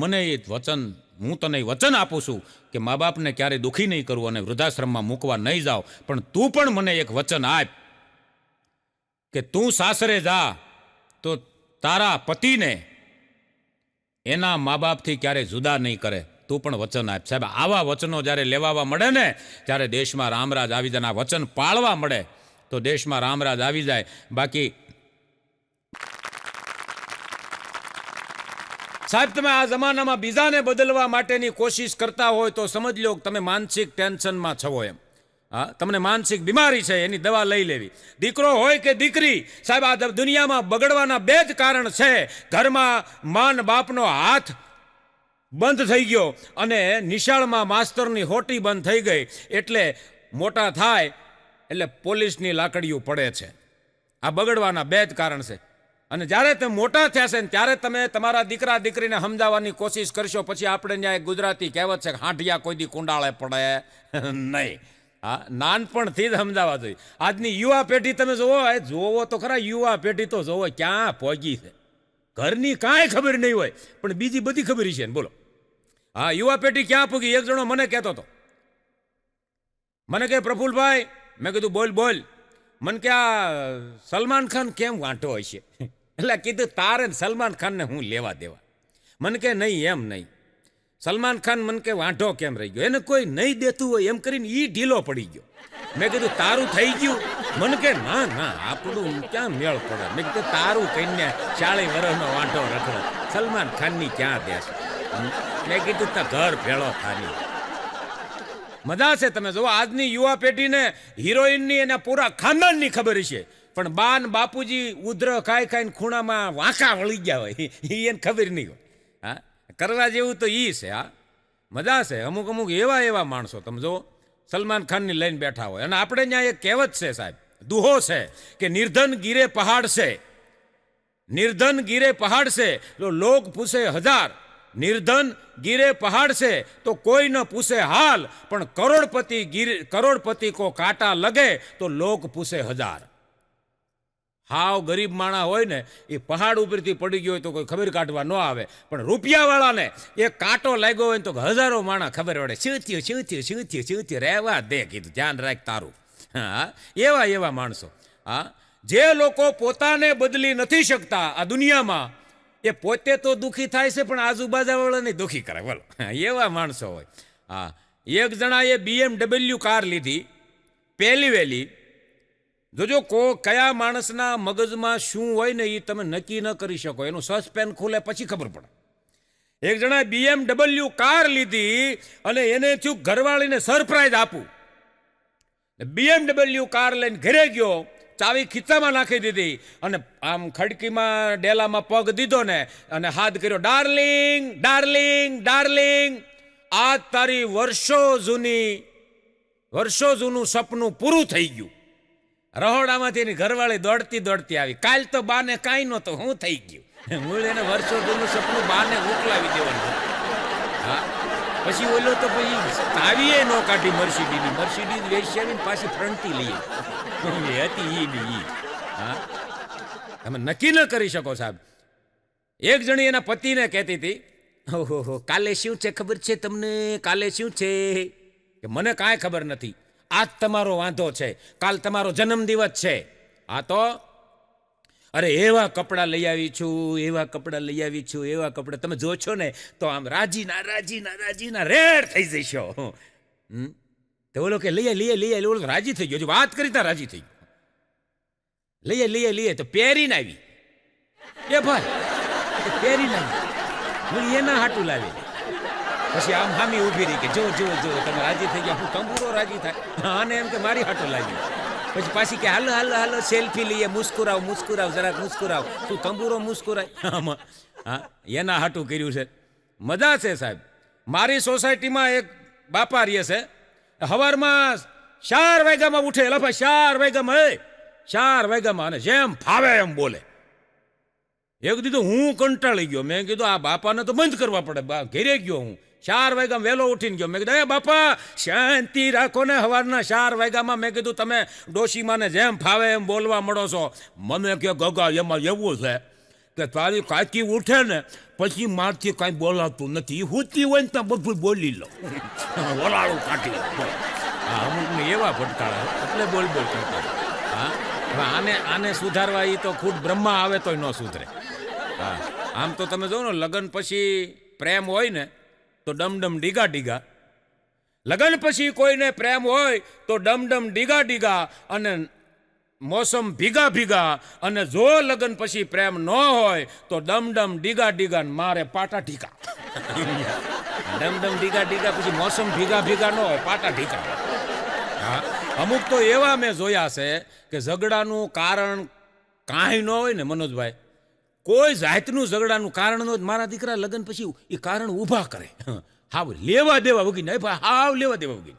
મને એ વચન, હું તને વચન આપું છું કે મા બાપને ક્યારેય દુઃખી નહીં કરવું અને વૃદ્ધાશ્રમમાં મૂકવા નહીં જાવ, પણ તું પણ મને એક વચન આપ કે તું સાસરે જા તો તારા પતિને એના મા બાપથી ક્યારેય જુદા નહીં કરે. તું પણ વચન આપ. સાહેબ આવા વચનો જ્યારે લેવાવા મળે ને ત્યારે દેશમાં રામરાજ આવી જાય. આ વચન પાળવા મળે તો દેશમાં રામરાજ આવી જાય. બાકી સાહેબ તમે આ જમાનામાં બીજાને બદલવા માટેની કોશિશ કરતા હોય તો સમજ લો તમે માનસિક ટેન્શનમાં છો એમ. હા, તમને માનસિક બીમારી છે, એની દવા લઈ લેવી. દીકરો હોય કે દીકરી, સાહેબ આ દુનિયામાં બગડવાના બે જ કારણ છે. ઘરમાં માન બાપનો હાથ બંધ થઈ ગયો અને નિશાળમાં માસ્તરની હોટી બંધ થઈ ગઈ, એટલે મોટા થાય એટલે પોલીસની લાકડીઓ પડે છે. આ બગડવાના બે જ કારણ છે. અને જ્યારે તમે મોટા થયા છે ને ત્યારે તમે તમારા દીકરા દીકરીને સમજાવવાની કોશિશ કરશો. પછી આપણે ત્યાં એક ગુજરાતી કહેવત છે કે હાંઠિયા કોઈ દી કુંડાળે પડે નહીં. હા, નાનપણથી જ સમજાવવા જોઈએ. આજની યુવા પેઢી તમે જોવો તો ખરા, યુવા પેઢી તો જોવો ક્યાં પહોંચી છે. ઘરની કાંઈ ખબર નહીં હોય પણ બીજી બધી ખબર છે ને. બોલો હા, યુવા પેઢી ક્યાં પૂગી? એક જણો મને કહેતો હતો, મને કહે પ્રફુલભાઈ, મેં કીધું બોલ બોલ. મને કે આ સલમાન ખાન કેમ વાંટો હોય છે? એટલે કીધું તારે સલમાન ખાનને હું લેવા દેવા. મને કે નહીં એમ નહીં, સલમાન ખાન મને કે વાંઢો કેમ રહી ગયો? એને કોઈ નહીં દેતું હોય એમ કરીને ઈ ઢીલો પડી ગયો. મેં કીધું તારું થઈ ગયું? મને કે ના ના આપણું ક્યાં મેળ પડે. મેં કીધું તારું કહીને 40 વર્ષનો વાંઢો રખડે, સલમાન ખાનની ક્યાં દેશ? મેં કીધું તા ઘર ભેળો થાની. મજા છે. તમે જુઓ આજની યુવા પેઢીને હિરોઈનની એના પૂરા ખાનદાનની ખબર છે, પણ બા ને બાપુજી ઉધ્ર ખાઈ ખાઈને ખૂણામાં વાંકા વળી ગયા હોય એને ખબર નહીં હોય. હા, કરવા જેવું તો ઈ છે. હા, મજા છે. અમુક અમુક એવા માણસો તમે જો સલમાન ખાનની લઈને બેઠા હોય. અને આપણે ત્યાં એક કહેવત છે સાહેબ, દુહો છે કે નિર્ધન ગીરે પહાડ છે, નિર્ધન ગીરે પહાડ છે તો લોગ પૂછે 1000, નિર્ધન ગીરે પહાડ છે તો કોઈ ન પૂછે હાલ, પણ કરોડપતિ કો કાંટા લગે તો લોગ પૂછે 1000. હાવ ગરીબ માણા હોય ને એ પહાડ ઉપરથી પડી ગયો હોય તો કોઈ ખબર કાઢવા ન આવે, પણ રૂપિયાવાળાને એક કાંટો લાગ્યો હોય તો હજારો માણા ખબર પડે. શું થયું શું થયું શું થયું શું થયું? રહેવા દે, કીધું ધ્યાન રાખ તારું. હા, એવા માણસો. હા, જે લોકો પોતાને બદલી નથી શકતા આ દુનિયામાં, એ પોતે તો દુઃખી થાય છે પણ આજુબાજુવાળાને દુઃખી કરે. બોલો એવા માણસો હોય. હા, એક જણાએ BMW કાર લીધી પહેલી વહેલી. જોજો કયા માણસના મગજમાં શું હોય ને એ તમે નક્કી ન કરી શકો. એનું સસ્પેન્સ ખુલે પછી ખબર પડે. એક જણાએ BMW કાર લીધી અને એને થયું ઘરવાળીને સરપ્રાઈઝ આપું. BMW કાર લઈને ઘરે ગયો, ચાવી ખીચામાં નાખી દીધી અને આમ ખડકીમાં ડેલામાં પગ દીધો ને અને હાથ કર્યો, ડાર્લિંગ ડાર્લિંગ ડાર્લિંગ, આ તારી વર્ષો જૂનું સપનું પૂરું થઈ ગયું. રહોડામાંથી એની ઘરવાળી દોડતી આવી. કાલ તો બાને કાંઈ નહોતો, હું થઈ ગયું. મૂળ એને વર્ષો જૂનું સપનું બાને ઉકલાવી દેવાનું. હા, પછી ઓલો તો પછી તાવીએ ન કાઢી મર્સિડીઝ વેચાવીને પાછી ફ્રન્ટથી લઈએ હતી ઈ. હા, તમે નક્કી ન કરી શકો સાહેબ. એક જણી એના પતિને કહેતી હતી, ઓહો કાલે શું છે ખબર છે તમને? કાલે શું છે? કે મને કાંઈ ખબર નથી. આજ તમારો વાંધો છે, કાલ તમારો જન્મદિવસ છે. હા તો અરે એવા કપડાં લઈ આવી છું, એવા કપડાં તમે જો છો ને તો આમ રાજીના રેડ થઈ જશો. તો ઓલો કે લઈએ ઓલો રાજી થઈ ગયો. વાત કરી તા રાજી થઈ ગયો. લઈએ તો પહેરીને આવી. એ ભાઈ પહેરીને આવી, એના હાટું લાવી. પછી આમ હામી ઊભી રહી કે જો તમે રાજી થઈ ગયા. હું તંબુરો રાજી થાય અને એમ કે મારી હાટું લાવી. પછી પાછી કે હાલો સેલ્ફી લઈએ, મુસ્કુરાવ જરાક મુસ્કુરાવ. તું તંબુરો મુસ્કુરાય. હા, એના હાટું કર્યું છે. મજા છે સાહેબ. મારી સોસાયટીમાં એક બાપા રહે છે, સવારમાં 4 વાગ્યામાં ઉઠે. લફા 4 વાગ્યામાં અને જેમ ફાવે એમ બોલે. એક દીધું હું કંટાળી ગયો. મેં કીધું આ બાપાને તો બંધ કરવા પડે. ઘેરે ગયો હું 4 વાગ્યા વહેલો ઉઠીને ગયો. મેં કીધું એ બાપા શાંતિ રાખો ને. સવારના 4 વાગ્યામાં મેં કીધું તમે ડોશીમાને જેમ ફાવે એમ બોલવા મળો છો. મને કે ગગા એમાં એવું છે કે તારી કાકી ઉઠે ને પછી મારથી કાંઈ બોલાતું નથી. હુતી હોય ને ત્યાં બધું બોલી લો. ઓલાળું કાઢી લો. હા, અમુકને એવા ભટકાળા એટલે બોલ કરતા. હા, આને સુધારવા એ તો ખુદ બ્રહ્મા આવે તોય ન સુધરે. હા, આમ તો તમે જો ને લગ્ન પછી પ્રેમ હોય ને તો ડમડમ ડીગા ડીગા. લગ્ન પછી કોઈને પ્રેમ હોય તો ડમડમ ડીગા ડીગા અને મોસમ ભીગા ભીગા. અને જો લગ્ન પછી પ્રેમ ન હોય તો ડમડમ ડીગા ડીગા મારે પાટા ઢીકા. ડમડમ ડીગા ડીગા પછી મોસમ ભીગા ભીગા ન હોય પાટા ઢીકા. હા, અમુક તો એવા મેં જોયા છે કે ઝઘડાનું કારણ કાંઈ ન હોય ને મનોજભાઈ, કોઈ જાતનું ઝઘડાનું કારણ ન હોય. મારા દીકરા લગ્ન પછી એ કારણ ઊભા કરે. હાવ લેવા દેવા વગી હાવ લેવા દેવા વગી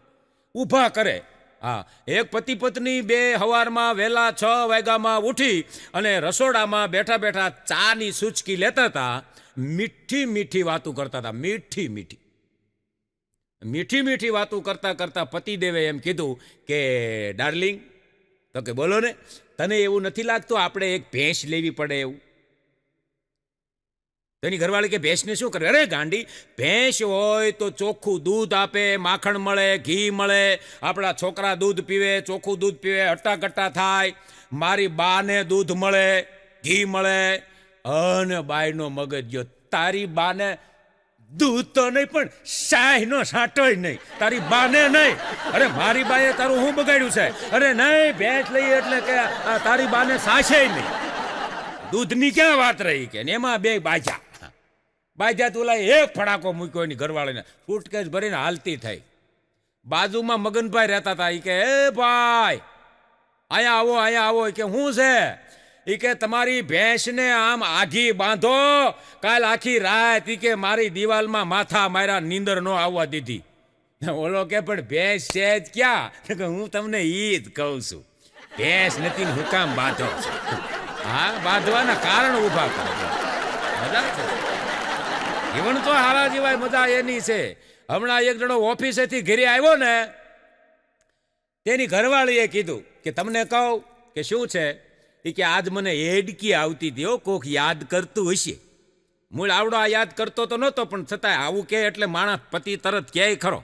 ઊભા કરે. હા, એક પતિ પત્ની બે સવારમાં વહેલા 6 વાગ્યામાં ઉઠી અને રસોડામાં બેઠા બેઠા ચાની સૂચકી લેતા હતા. મીઠી મીઠી વાતો કરતા હતા. મીઠી મીઠી વાતો કરતા કરતા પતિદેવે એમ કીધું કે ડાર્લિંગ, તો કે બોલો ને, તને એવું નથી લાગતું આપણે એક ભેંસ લેવી પડે એવું? તેની ઘરવાળી કે ભેંસને શું કરે? અરે ગાંડી, ભેંસ હોય તો ચોખ્ખું દૂધ આપે, માખણ મળે, ઘી મળે, આપણા છોકરા દૂધ પીવે, ચોખ્ખું દૂધ પીવે, હટ્ટાકટ્ટા થાય, મારી બાને દૂધ મળે, ઘી મળે. અને બાયનો મગજ ગયો, તારી બાને દૂધ તો નહીં પણ શાહીનો સાંટોય નહીં, તારી બાને નહીં. અરે મારી બાએ તારું શું બગાડ્યું છે? અરે નહીં, ભેંસ લઈએ એટલે કે તારી બાને સાસે નહીં. દૂધની ક્યાં વાત રહી કે? એમાં બે બાજા તું લાય એક ફડાકો મૂક્યો એની ઘરવાળીને, સુટકેસ ભરીને હાલતી થઈ. બાજુમાં મગનભાઈ રહેતા હતા. એ કે એ ભાઈ અહીંયા આવો. કે શું છે? એ કે તમારી ભેંસને આમ આઘી બાંધો, કાલ આખી રાત ઈ કે મારી દિવાલમાં માથા માર્યા, નીંદર નો આવવા દીધી. ઓલો કે પણ ભેંસ છે જ ક્યાં? કે હું તમને ઈ જ કહું છું, ભેંસ નથી ને હું કામ બાંધો છું. હા, બાંધવાના કારણ ઊભા કરે. મજા છે જીવન તો હારા જીવાય, મજા એની છે. હમણાં એક જણો ઓફિસેથી ઘરે આવ્યો ને, તેની ઘરવાળીએ કીધું કે તમને કહું કે શું છે? એ કે આજ મને હેડકી આવતી હતી, કોક યાદ કરતું હશે. મૂળ આવડો આ યાદ કરતો તો નહોતો, પણ છતાંય આવું કે એટલે માણસ પતિ તરત કહે ખરો.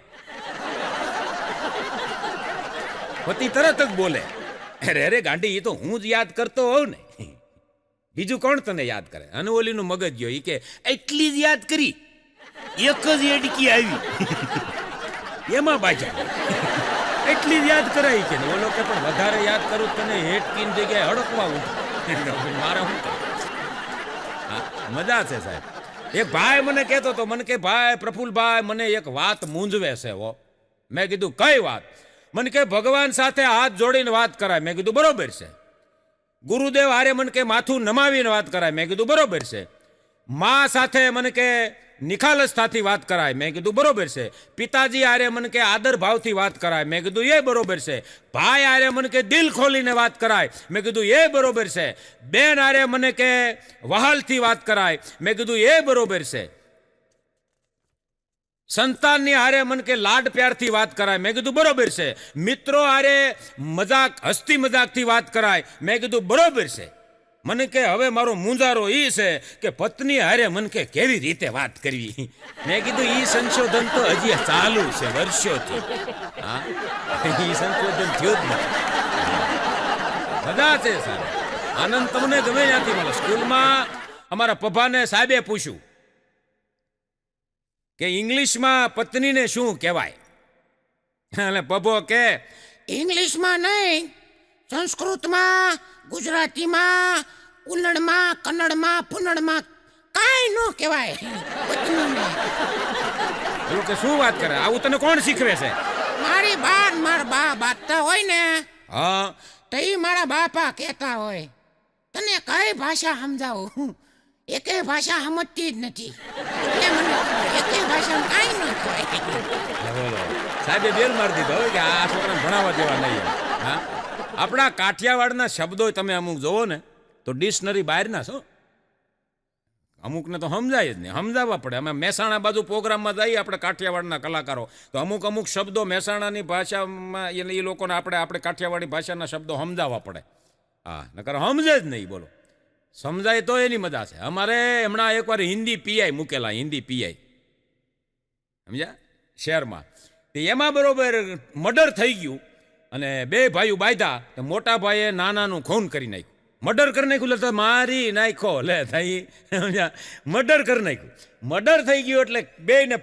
પતિ તરત જ બોલે, અરે ગાંડી, એ તો હું જ યાદ કરતો હોઉં ને, બીજું કોણ તને યાદ કરે? અને ઓલીનું મગજ ગયો. એ કે એટલી જ યાદ કરી, એક જ હેડકી આવી, એમાં બાજા એટલી જ યાદ કરાય કે. ઓલો કે પણ વધારે યાદ કરું તને હેટકીની જગ્યાએ હડકવા ઉઠ. મારે શું કરું? મજા છે સાહેબ. એક ભાઈ મને કહેતો હતો, મને કે ભાઈ પ્રફુલભાઈ, મને એક વાત મૂંઝવે છે હો. મેં કીધું કઈ વાત? મને કે ભગવાન સાથે હાથ જોડીને વાત કરાય. મેં કીધું બરોબર છે. ગુરુદેવ હારે મને કે માથું નમાવીને વાત કરાય. મેં કીધું બરોબર છે. મા સાથે મને કે નિખાલસતાથી વાત કરાય. મેં કીધું બરોબર છે. પિતાજી હારે મને કે આદર ભાવથી વાત કરાય. મેં કીધું એ બરોબર છે. ભાઈ હારે મને કે દિલ ખોલીને વાત કરાય. મેં કીધું એ બરોબર છે. બેન હારે મને કે વહાલથી વાત કરાય. મેં કીધું એ બરોબર છે. સંતાનની હારે મને કે લાડ પ્યારથી વાત કરાય. મેં કીધું બરોબર છે. મિત્રો હારે મજાક હસ્તી મજાકથી વાત કરાય. મેં કીધું બરોબર છે. મને કે હવે મારો મૂંઝારો એ છે કે પત્ની હારે મને કે કેવી રીતે વાત કરવી. મેં કીધું ઈ સંશોધન તો હજી ચાલુ છે વર્ષોથી. હા, ઈ સંશોધન થયું જ નથી. મજા છે સાહેબ, આનંદ તમને ગમે ત્યાંથી મળે. સ્કૂલમાં અમારા પપ્પાને સાહેબે પૂછ્યું કે ઇંગ્લિશમાં પત્નીને શું કહેવાય? એટલે પપ્પો કે ઇંગ્લિશમાં નહીં, સંસ્કૃતમાં, ગુજરાતીમાં, ઉલ્લણમાં, કન્નડમાં, પુનડમાં કાંઈ ન કહેવાય. એવું કે શું વાત કરે? આવું તને કોણ શીખવે છે? મારી બા મારા બા બાંધતા હોય ને, હા, તો એ મારા બાપા કહેતા હોય. તને કઈ ભાષા સમજાવું? એકે ભાષા સમજતી જ નથી. એટલે મને એકે ભાષામાં કાંઈ ન કહેવાય. સાહેબે બેલ મારી દીધો કે આ છોકરાને ભણાવવા જેવા નહીં. હા, આપણા કાઠિયાવાડના શબ્દો તમે અમુક જોવો ને તો ડિક્શનરી બહારના છો. અમુકને તો સમજાય જ નહીં, સમજાવવા પડે. અમે મહેસાણા બાજુ પ્રોગ્રામમાં જઈએ આપણે કાઠિયાવાડના કલાકારો, તો અમુક શબ્દો મહેસાણાની ભાષામાં એ લોકોને આપણે કાઠિયાવાડી ભાષાના શબ્દો સમજાવવા પડે. હા, નકર સમજે જ નહીં. બોલો, સમજાય તો એની મજા છે. અમારે હમણાં એકવાર હિન્દી પીઆઈ મૂકેલા, હિન્દી પીઆઈ સમજ્યા, શહેરમાં. એમાં બરોબર મર્ડર થઈ ગયું અને બે ભાઈઓ બાંધ્યા, તો મોટા ભાઈએ નાનાનું ખૂન કરી નાખ્યું. મર્ડર કરી નાખ્યું એટલે મારી નાખો લે થઈ, મર્ડર કરી નાખ્યું. મર્ડર થઈ ગયું એટલે બેયને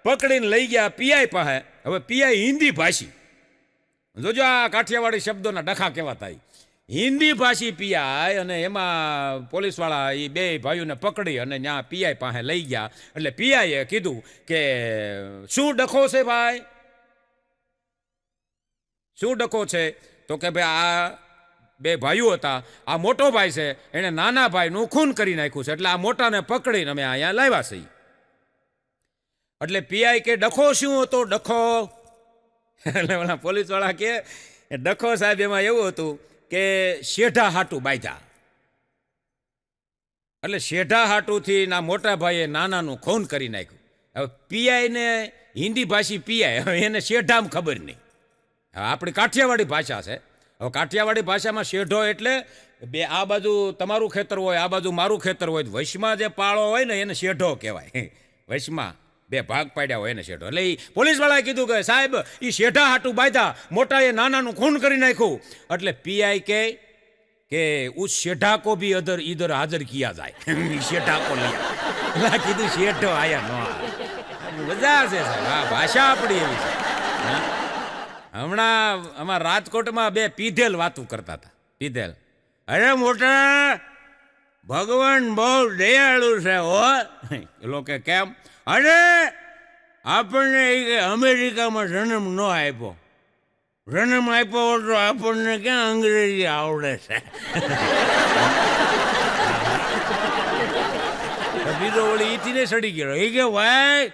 પકડીને લઈ ગયા પીઆઈ પાસે. હવે પીઆઈ હિન્દી ભાષી, જોજો આ કાઠિયાવાડી શબ્દોના ડખા કેવા થાય. હિન્દી ભાષી પીઆઈ, અને એમાં પોલીસવાળા એ બે ભાઈઓને પકડી અને ત્યાં પીઆઈ પાસે લઈ ગયા. એટલે પીઆઈએ કીધું કે શું ડખો છે ભાઈ, શું ડખો છે? તો કે ભાઈ આ બે ભાઈઓ હતા, આ મોટો ભાઈ છે, એણે નાના ભાઈનું ખૂન કરી નાખ્યું છે, એટલે આ મોટાને પકડીને અમે અહીંયા લાવ્યા છીએ. એટલે પીઆઈ કે ડખો શું હતો? ડખો એટલે ઓલા પોલીસવાળા કે ડખો સાહેબ એમાં એવું હતું કે શેઢા હાટું બાંધ્યા. એટલે શેઢા હાટુથી ના મોટા ભાઈએ નાનાનું ખૂન કરી નાખ્યું. હવે પીઆઈને હિન્દી ભાષી પીઆઈ, હવે એને શેઢામાં ખબર નહીં. હવે આપણી કાઠિયાવાડી ભાષા છે. હવે કાઠિયાવાડી ભાષામાં શેઢો એટલે બે, આ બાજુ તમારું ખેતર હોય, આ બાજુ મારું ખેતર હોય, વચમાં જે પાળો હોય ને એને શેઢો કહેવાય. વચમાં બે ભાગ પાડ્યા હોય એને શેઢો. એટલે એ પોલીસવાળાએ કીધું કે સાહેબ એ શેઢા હાટું બાંધ્યા, મોટાએ નાનાનું ખૂન કરી નાખ્યું. એટલે પીઆઈ કે ઉસ શેઢા કો ભી ઇધર હાજર કિયા જાય, શેઢા કો લિયા. કીધું શેઢો આયા નો મજા છે સાહેબ, આ ભાષા આપણી એવી છે. હમણાં અમારા રાજકોટમાં બે પીધેલ વાતું કરતા હતા. પીધેલ, અરે મોટા ભગવાન બહુ દયાળુ છે હો. લોકો કેમ? અરે આપણને અમેરિકામાં જન્મ ન આપ્યો, જન્મ આપ્યો તો આપણને ક્યાં અંગ્રેજી આવડે છે. બીજો વળી ઈથી સડી ગયો. એ કે ભાઈ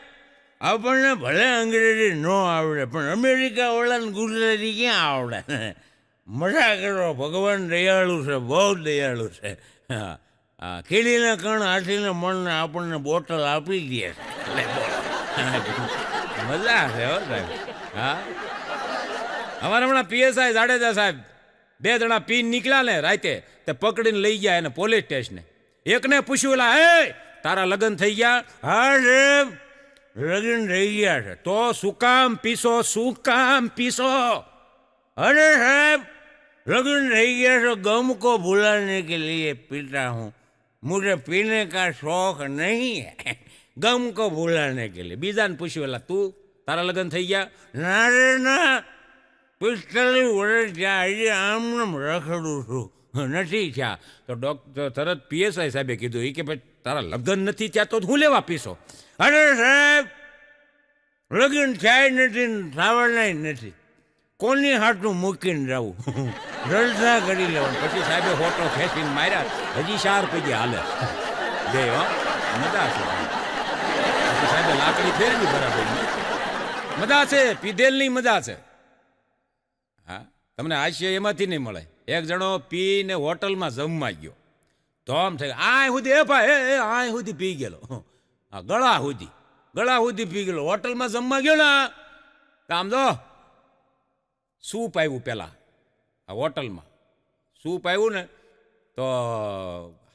આપણને ભલે અંગ્રેજી ન આવડે પણ અમેરિકા વાળાને ગુજરાતી ક્યાં આવડે? મજા કરો, ભગવાન દયાળુ છે, બહુ દયાળુ છે. હા, કીડીને કણ હાથીને મણને આપણને બોટલ આપી દે છે. મજા છે હો સાહેબ. હા, અમારે હમણાં પીએસઆઈ જાડેજા સાહેબ બે જણા પીને નીકળ્યા ને રાતે, તે પકડીને લઈ ગયા એને પોલીસ સ્ટેશને. એકને પૂછ્યું, એ તારા લગ્ન થઈ ગયા? હા સાહેબ લગ્ન થઈ ગયા છે. તો શું કામ પીસો, શું કામ પીસો? અરે સાહેબ લગ્ન થઈ ગયા છે, ગમ કો ભુલાને કે લીએ પીતા હું, મુझे पीने का शौक नहीं है, गम को भुलाने के लिए. બીજાને પૂછ્યું, એલા તું તારા લગ્ન થઈ ગયા? ના રે ના, 45 વર્ષ થયા, હજી આમ રખડું છું, નથી થયા. તો ડોક્ટર તરત પીએસઆઈ સાહેબે કીધું, એ કે ભાઈ તારા લગ્ન નથી થયા તો હું લેવા પીશો? અરે સાહેબ લગ્ન થાય નથી, થવાના નથી, કોની હાથનું મૂકીને જવું, રજના કરી લેવાનું. પછી સાહેબે ફોટો ખેંચીને માર્યા, હજી 4 પૈકી હાલે બે. હો મજા છે. પછી સાહેબે લાકડી ફેરવી બરાબર. મજા છે, પીધેલની મજા છે. હા, તમને હાસ્ય એમાંથી નહીં મળે. એક જણો પીને હોટલમાં જમવા ગયો, તો આમ થઈ આ સુધી, એ ભાઈ આ સુધી પી ગયેલો, હા ગળા સુધી પી ગયેલો. હોટલમાં જમવા ગયો ને, આમ જો સૂપ આવ્યું પેલા, આ હોટલમાં સૂપ આવ્યું ને તો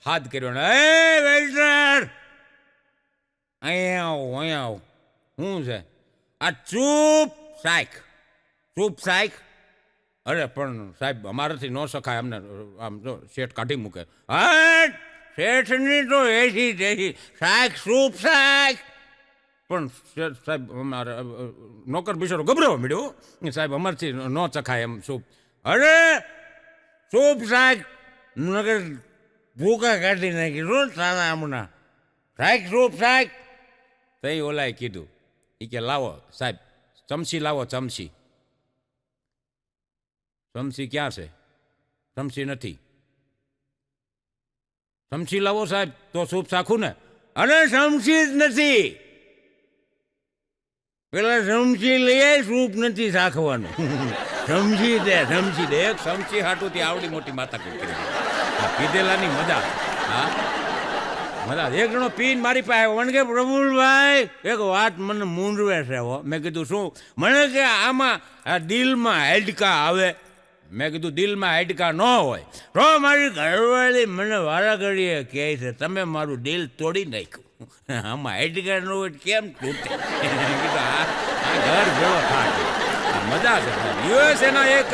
હાથ કર્યો ને, એ વેઇટર અહીંયા આવ, શું છે આ? સૂપ શાક. અરે પણ સાહેબ અમારાથી ન શકાય, અમને આમ જો શેઠ કાઢી મૂકે. હા શેઠની તો એસી તેસી શાક, સૂપ શાક. પણ સાહેબ અમારે નોકર બિચારો ગભરાવા મળ્યો, સાહેબ અમારથી ન ચખાય એમ સૂપ. અરે સૂપ શાક નગર ભૂકા કાઢી નાખી રોજ તારા હમણાં શાક, સૂપ શાક. તઈ ઓલાએ કીધું, એ કે લાવો સાહેબ ચમચી લાવો, ચમચી ક્યાં છે? ચમચી નથી. ચમચી લાવો સાહેબ તો સૂપ શાખું ને. અરે ચમચી જ નથી, પેલા ચમચી લઈએ, સૂપ નથી શાખવાનું. ચમચી દે. એક ચમચી હાટુથી આવડી મોટી માથા કરી કીધેલાની મજા. હા મજા એક જણો પીને મારી પાસે આવ્યો મને કે પ્રફુલભાઈ એક વાત મને મૂંઝવે છે હો. મેં કીધું શું? મને કે આમાં આ દિલમાં હાડકા આવે. મેં કીધું દિલમાં હાડકા ન હોય તો મારી ઘરવાળી મને વારા ઘડીએ કહે છે તમે મારું દિલ તોડી નાખ્યું. આમાં હાડકા ન હોય કેમ તૂટે? કીધું આ ઘર ભેળો થાય. મજા છે. યુએસએના એક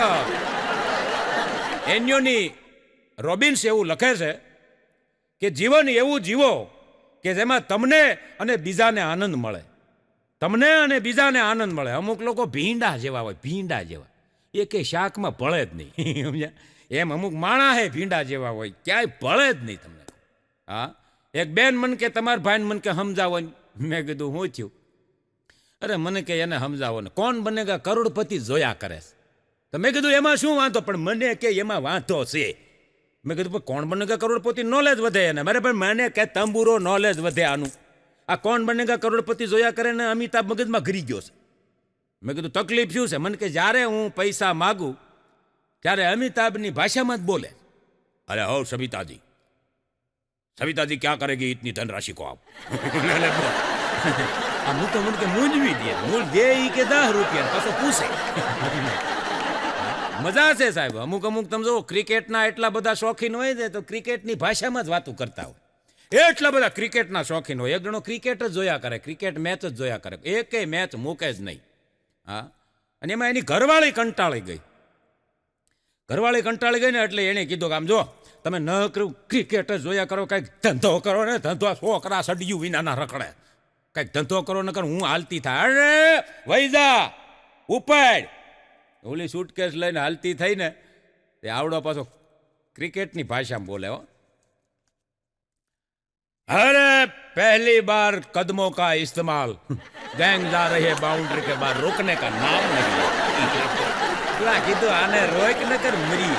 એન્યોની રોબિન્સ એવું લખે છે કે જીવન એવું જીવો કે જેમાં તમને અને બીજાને આનંદ મળે. તમને અને બીજાને આનંદ મળે. અમુક લોકો ભીંડા જેવા હોય, ભીંડા જેવા, એ કે શાકમાં ભળે જ નહીં. સમજ્યા? એમ અમુક માણા હે ભીંડા જેવા હોય, ક્યાંય ભળે જ નહીં તમને. હા, એક બેન મન કે તમારા ભાઈને મન કે સમજાવો. મેં કીધું શું થયું? અરે મને કે એને સમજાવો ને કોણ બનેગા કરોડપતિ જોયા કરે છે. તો મેં કીધું એમાં શું વાંધો? પણ મને કે એમાં વાંધો છે. મેં કીધું કોણ બનેગા કરોડપતિ નોલેજ વધે એને. મારે પણ મને કે તંબુરો નોલેજ વધે આનું. આ કોણ બનેગા કરોડપતિ જોયા કરે ને અમિતાભ મગજમાં ઘરી ગયો છે. મેં કીધું તકલીફ શું છે? મને કે જ્યારે હું પૈસા માગું ત્યારે અમિતાભની ભાષામાં જ બોલે. અરે હો સવિતાજી, સવિતાજી ક્યાં કરેગી ઇતની ધનરાશિ કો આપ. હું તો મને કે મૂંઝવી દે. મૂળ દે ઈ કે 10 રૂપિયા પાછો પૂછે. મજા છે સાહેબ. અમુક તમે જો ક્રિકેટના એટલા બધા શોખીન હોય ને તો ક્રિકેટની ભાષામાં જ વાતો કરતા હોય. એટલા બધા ક્રિકેટના શોખીન હોય. એક જણો ક્રિકેટ જ જોયા કરે, ક્રિકેટ મેચ જ જોયા કરે, એકેય મેચ મૂકે જ નહીં. હા, અને એમાં એની ઘરવાળી કંટાળી ગઈ. ઘરવાળી કંટાળી ગઈ ને એટલે એણે કીધું કે આમ જો તમે ન ક્રિકેટ જ જોયા કરો, કંઈક ધંધો કરો ને. ધંધો છોકરા સડિયું વિનાના રખડે. કંઈક ધંધો કરો ન કરો હું હાલતી થાય. અરે વૈજા ઉપાડ. ઓલી સુટકેસ લઈને હાલતી થઈ ને તે આવડો પાછો ક્રિકેટની ભાષામાં બોલે. હો, અરે पहली बार कदमों का इस्तेमाल गैंग जा रही है बाउंड्री के बाद रोकने का नाम नहीं. કીધું આને રોક ન કર મરી.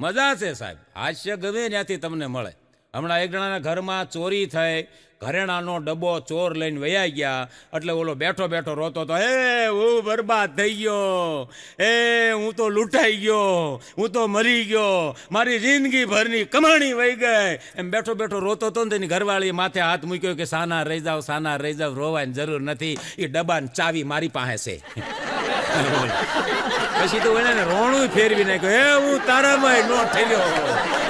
મજા છે સાહેબ. હાસ્ય ગમે ત્યાંથી તમને મળે. હમણાં એક જણાના ઘરમાં ચોરી થઈ, ઘરેણાનો ડબ્બો ચોર લઈને વયા ગયા એટલે ઓલો બેઠો બેઠો રોતો હતો. હે હું બરબાદ થઈ ગયો, એ હું તો લૂંટાઈ ગયો, હું તો મરી ગયો, મારી જિંદગી ભરની કમાણી વહી ગઈ. એમ બેઠો બેઠો રોતો હતો ને તેની ઘરવાળી માથે હાથ મૂક્યો કે સાના રહી જાવ, સાના રહી જાવ, રોવાની જરૂર નથી, એ ડબ્બાની ચાવી મારી પાસે છે. પછી તો એને રોણું ફેરવી નાખ્યો. હે હું તારામાંય નો ઠર્યો,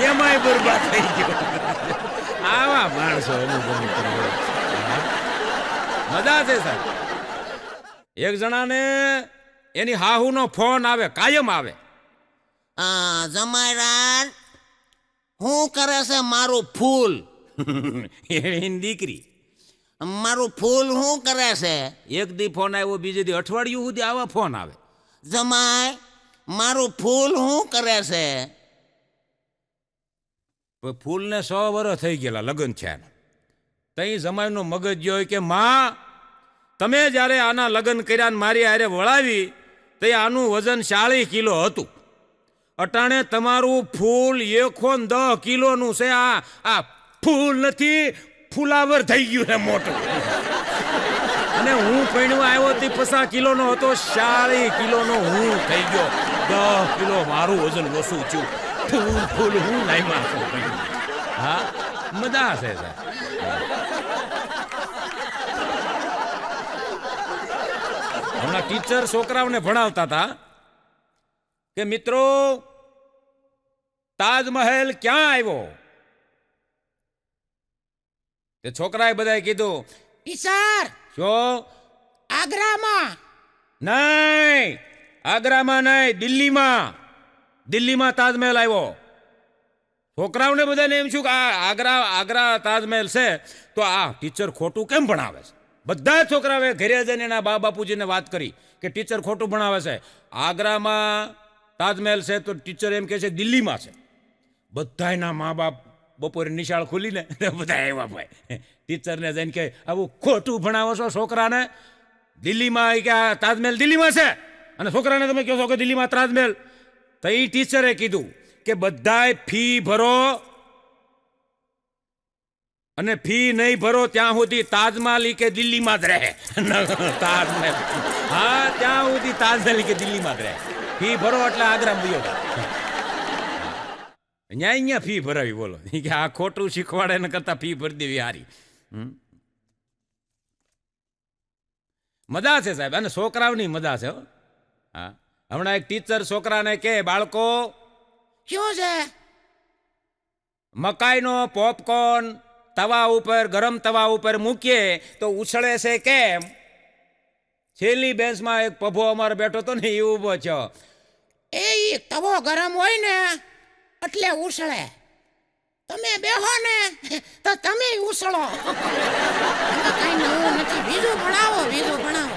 એમાંય બરબાદ થઈ ગયો. આવા માણસો મજા છે સાહેબ. એક જણાને એની હાહુનો ફોન આવે, કાયમ આવે. જમાઈરાન શું કરે છે મારું ફૂલ? એની દીકરી મારું ફૂલ શું કરે છે? એક દી ફોન આવ્યો, બીજે દી અઠવાડિયું સુધી આવા ફોન આવે. જમાઈ મારું ફૂલ શું કરે છે? ફૂલને 100 વર્ષ થઈ ગયેલા, લગ્ન છે. તઈ જમાઈનો મગજ ગયો કે માં તમે જ્યારે આના લગ્ન કર્યા ને મારી હારે વળાવી તો આનું વજન 40 કિલો હતું. અટાણે તમારું ફૂલ 110 કિલોનું છે. આ ફૂલ નથી, ફુલાવર થઈ ગયું છે મોટું. અને હું પૈણવા આવ્યો તે 50 કિલોનો હતો, 40 કિલોનો હું થઈ ગયો. 10 કિલો મારું વજન ઓછું થયું. ફૂલ ફૂલ હું નહીં મારતો. હા, મજા છે સાહેબ. હમણાં ટીચર છોકરાઓને ભણાવતા હતા કે મિત્રો તાજમહેલ ક્યાં આવ્યો? તે છોકરાએ બધાએ કીધું ટીચર શું? આગ્રામાં. નહીં, આગ્રામાં નહીં, દિલ્હીમાં. દિલ્હીમાં તાજમહેલ આવ્યો. છોકરાઓને બધાને એમ છું કે આગ્રા તાજમહેલ છે તો આ ટીચર ખોટું કેમ ભણાવે છે? બધા છોકરાઓએ ઘરે જઈને એના બા બાપુજીને વાત કરી કે ટીચર ખોટું ભણાવે છે. આગ્રામાં તાજમહેલ છે તો ટીચર એમ કહે છે દિલ્હીમાં છે. બધાના મા બાપ બપોરે નિશાળ ખુલીને બધા આવ્યા ભાઈ ટીચરને જઈને કે આવું ખોટું ભણાવો છો છોકરાને. દિલ્હીમાં કે આ તાજમહેલ દિલ્હીમાં છે અને છોકરાને તમે કહો છો કે દિલ્હીમાં તાજમહેલ. તો એ ટીચરે કીધું કે બધાય ફી ભરો અને ફી નહીં ભરો ત્યાં સુધી તાજમહેલ કે દિલ્હીમાં જ રહે. તાજમહેલ હા, ત્યાં સુધી તાજમહેલ કે દિલ્હીમાં જ રહે. ફી ભરો એટલે આગ્રા ગયો. અહીંયા ફી ભરાવી બોલો ઈ કે આ ખોટું શીખવાડે ને કરતાં ફી ભરી દેવી હારી. મજા છે સાહેબ, અને છોકરાઓની મજા છે હો. હા, હમણાં એક ટીચર છોકરાને કે બાળકો શું છે? મકાઈનો પોપકોર્ન તવા ઉપર, ગરમ તવા ઉપર મૂકીએ તો ઉછળે છે કેમ? છેલ્લી બેન્ચમાં એક પભો અમારો બેઠો હતો ને એ ઊભો છો. એ તવો ગરમ હોય ને એટલે ઉછળે, તમે બેહો ને તો તમે ઉછળો. કઈ નવું નથી, બીજું ભણાવો, બીજું ભણાવો.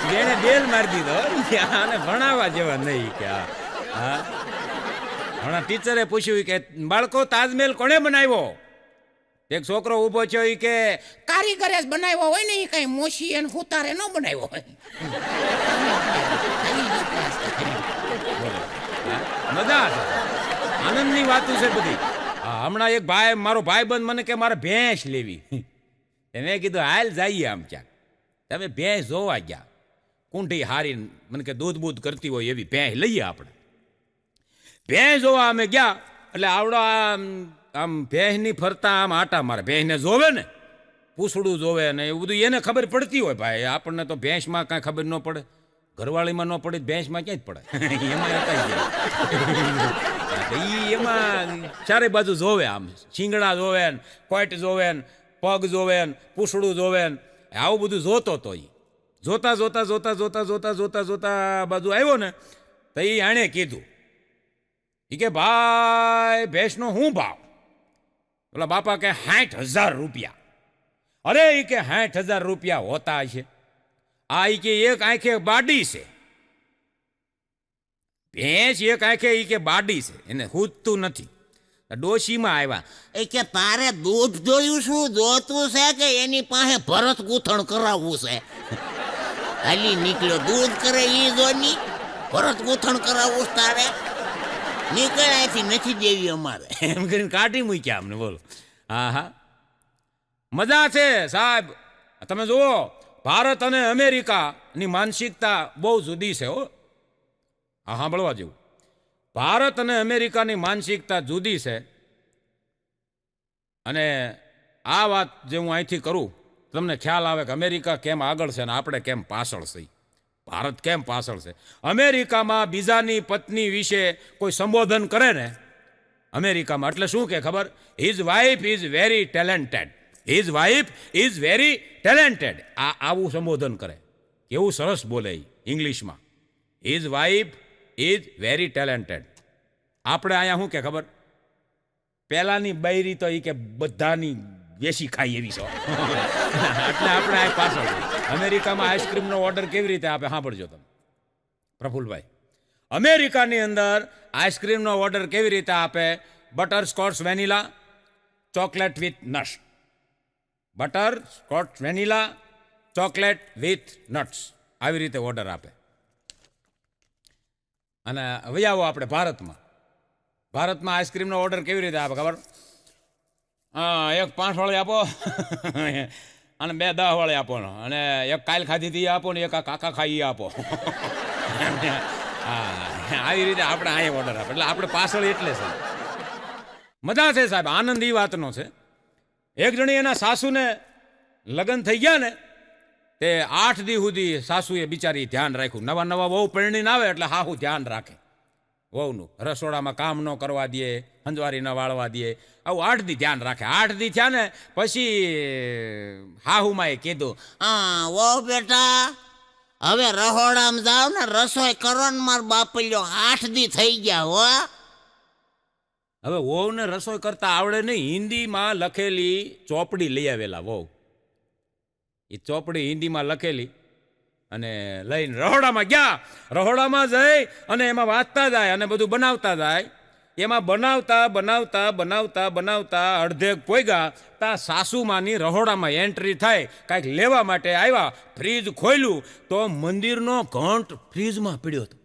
બેને બેલ મારી દીધો, આને ભણાવવા જેવા નહીં કે હા. હમણાં ટીચરે પૂછ્યું કે બાળકો તાજમહેલ કોણે બનાવ્યો? એક છોકરો ઊભો છે એ કે કારીગરે જ બનાવ્યો હોય ને, એ કઈ મોશી અને હુતારે ન બનાવ્યો હોય. મજા છે, આનંદની વાતો છે બધી. હા, હમણાં એક ભાઈ, મારો ભાઈબંધ મને કે મારે ભેંસ લેવી. મેં કીધું હાલ જઈએ આમ ક્યાંક. તમે ભેંસ જોવા ગયા, કુંઠી હારી મને કે દૂધ બૂધ કરતી હોય એવી ભેંસ લઈએ આપણે. ભેંસ જોવા અમે ગયા એટલે આવડો આમ ભેંસની ફરતા આમ આટા મારે. ભેંસને જોવે ને, પૂછડું જોવે ને એવું બધું એને ખબર પડતી હોય ભાઈ. આપણને તો ભેંસમાં કાંઈ ખબર ન પડે, ઘરવાળીમાં ન પડે, ભેંસમાં ક્યાં જ પડે. એમાં એમાં ચારે બાજુ જોવે, આમ શીંગડા જોવે ને, કોઈટ જોવે ને, પગ જોવે ને, પૂછડું જોવે ને, આવું બધું જોતો તો એ જોતા જોતા જોતા જોતા જોતા જોતા જોતા બાજુ આવ્યો ને તો એ આણે કીધું એ કે ભાઈ ભેંસનો શું ભાવ? બોલા બાપા કે 60,000 રૂપિયા. અરે એ કે 60,000 રૂપિયા હોતા છે? આ એ કે એક આંખે બાડી છે ભેંસ, એક આંખે એ કે બાડી છે, એને હૂજતું નથી. ડોશીમાં આવ્યા એ કે તારે દૂધ જોયું શું જોતું છે કે એની પાસે ભરત ગૂંથણ કરાવવું છે? હાલી નીકળ્યો, દૂધ કરે ઈ જોની, ભરત ગૂંથણ કરાવવું છે તારે? નીકળ્યાથી નથી દેવી અમારે. એમ કરીને કાઢી મૂક્યા અમને. બોલો. હા હા, મજા છે સાહેબ. તમે જુઓ, ભારત અને અમેરિકાની માનસિકતા બહુ જુદી છે હો. હા, સાંભળવા જેવું. ભારત અને અમેરિકાની માનસિકતા જુદી છે. અને આ વાત જે હું અહીંથી કરું તમને ખ્યાલ આવે કે અમેરિકા કેમ આગળ છે ને આપણે કેમ પાછળ છે, ભારત કેમ પાછળ છે. અમેરિકામાં બીજાની પત્ની વિશે કોઈ સંબોધન કરે ને અમેરિકામાં, એટલે શું કે ખબર? His wife is very talented, his wife is very talented. આવું સંબોધન કરે. કેવું સરસ બોલે ઇંગ્લિશમાં, his wife is very talented. આપણે અહીંયા શું કે ખબર? પહેલાની બૈરી તો એ કે બધાની વેસી ખાઈ એવી છો. એટલે આપણે આ પાછળ. અમેરિકામાં આઈસ્ક્રીમનો ઓર્ડર કેવી રીતે આપે સાંભળજો તમે પ્રફુલભાઈ. અમેરિકાની અંદર આઈસ્ક્રીમનો ઓર્ડર કેવી રીતે આપે? Butter scotch vanilla, chocolate with nuts. Butter scotch vanilla, chocolate with nuts, આવી રીતે ઓર્ડર આપે. અને હવે આવો આપણે ભારતમાં. ભારતમાં આઈસ્ક્રીમનો ઓર્ડર કેવી રીતે આપે ખબર? હા, એક 5 વાળી આપો અને 2 10 વાળી આપો, અને એક કાલ ખાધી હતી આપો ને એક આ કાકા ખાઈ આપો. હા, આવી રીતે આપણે અહીંયા ઓર્ડર આપે. એટલે આપણે પાછળ એટલે છે. મજા છે સાહેબ, આનંદ એ વાતનો છે. એક જણી એના સાસુને લગ્ન થઈ ગયા ને તે 8 દી સુધી સાસુએ બિચારી ધ્યાન રાખ્યું. નવા નવા વહુ પરણીને આવે એટલે હાહુ ધ્યાન રાખે વહુનું. રસોડામાં કામ ન કરવા દે, હંજવારી ન વાળવા દે, આવું 8 દી ધ્યાન રાખે. 8 દી થયા ને પછી હાહુમાએ કીધું, હા વો બેટા, હવે રહોડામાં જાવ ને રસોઈ કરો ને માર બાપલ્યો, 8 દી થઈ ગયા હો. હવે વહુને રસોઈ કરતા આવડે નહીં. હિન્દીમાં લખેલી ચોપડી લઈ આવેલા વહુ. એ ચોપડી હિન્દીમાં લખેલી અને લઈને રહોડામાં ગયા. રહોડામાં જઈ અને એમાં વાંચતા જાય અને બધું બનાવતા જાય. એમાં બનાવતા બનાવતા બનાવતા બનાવતા અડધેક પોગ્યા તા સાસુમાની રહોડામાં એન્ટ્રી થાય. કાંઈક લેવા માટે આવ્યા. ફ્રીજ ખોલ્યું તો મંદિરનો ઘંટ ફ્રીજમાં પડ્યો હતો.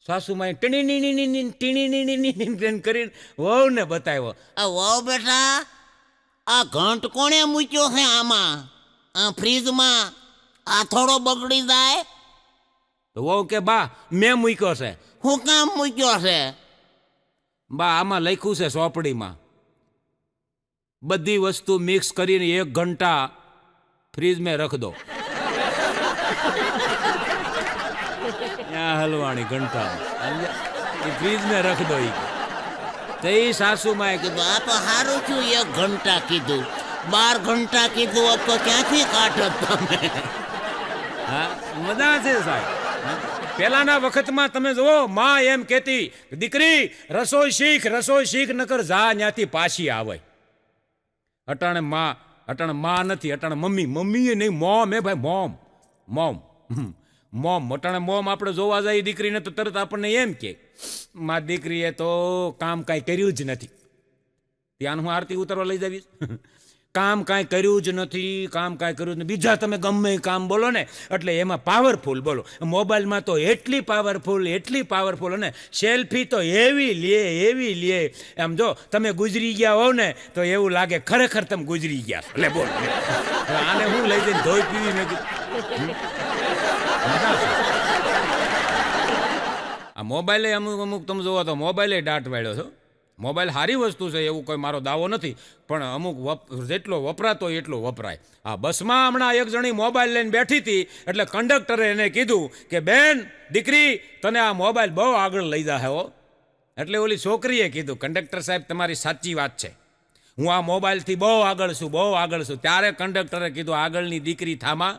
સાસુમાએ ટીણી કરીને વહુને બતાવ્યો. આ વો બેટા, આ ઘંટ કોણે મૂક્યો છે આમાં, આ ફ્રીજમાં? આ થોડો બગડી જાય. તો વહુ કે બા મેં મૂક્યો છે. હું કામ મૂક્યો છે? બા આમાં લખ્યું છે સોપડીમાં, બધી વસ્તુ મિક્સ કરીને 1 ઘંટા ફ્રીજ में રખ દો. ત્યાં હલવાણી ઘંટા ફ્રીજ में રખ દો. તે સાસુમાં કીધું આ તો સારું થયું 1 ઘંટા કીધું, 12 ઘંટા કીધું હોત તો ક્યાંથી કાઢત તમે? હા મજા છે સાહેબ. પેલાના વખતમાં તમે જુઓ, માં એમ કહેતી, દીકરી રસોઈ શીખ નકર જા ન્યાથી પાછી આવે. અટાણે માં નથી, અટાણે મમ્મી એ નહીં, મોમ હે ભાઈ, મોમ. અટાણે મોમ આપણે જોવા જાય દીકરીને તો તરત આપણને એમ કે માં દીકરીએ તો કામ કાંઈ કર્યું જ નથી. ત્યાં હું આરતી ઉતારવા લઈ જાવીશ. કામ કાંઈ કર્યું જ નથી. બીજા તમે ગમે એ કામ બોલો ને એટલે એમાં પાવરફુલ બોલો. મોબાઈલમાં તો એટલી પાવરફુલ અને સેલ્ફી તો એવી લે એમ જો તમે ગુજરી ગયા હોવ ને તો એવું લાગે ખરેખર તમે ગુજરી ગયા. એટલે બોલ આને હું લઈ જઈને ધોઈ પીવી મેં કીધું. આ મોબાઈલે અમુક તમે જોવો તો મોબાઈલે દાટ વાળ્યો છો. મોબાઈલ સારી વસ્તુ છે એવું કોઈ મારો દાવો નથી, પણ અમુક જેટલો વપરાતો એટલો વપરાય. આ બસમાં હમણાં એક જણી મોબાઈલ લઈને બેઠી હતી એટલે કંડક્ટરે એને કીધું કે બેન દીકરી તને આ મોબાઈલ બહુ આગળ લઈ જાય હો. એટલે ઓલી છોકરીએ કીધું કંડક્ટર સાહેબ તમારી સાચી વાત છે, હું આ મોબાઈલથી બહુ આગળ છું. ત્યારે કંડક્ટરે કીધું આગળની દીકરી થામા,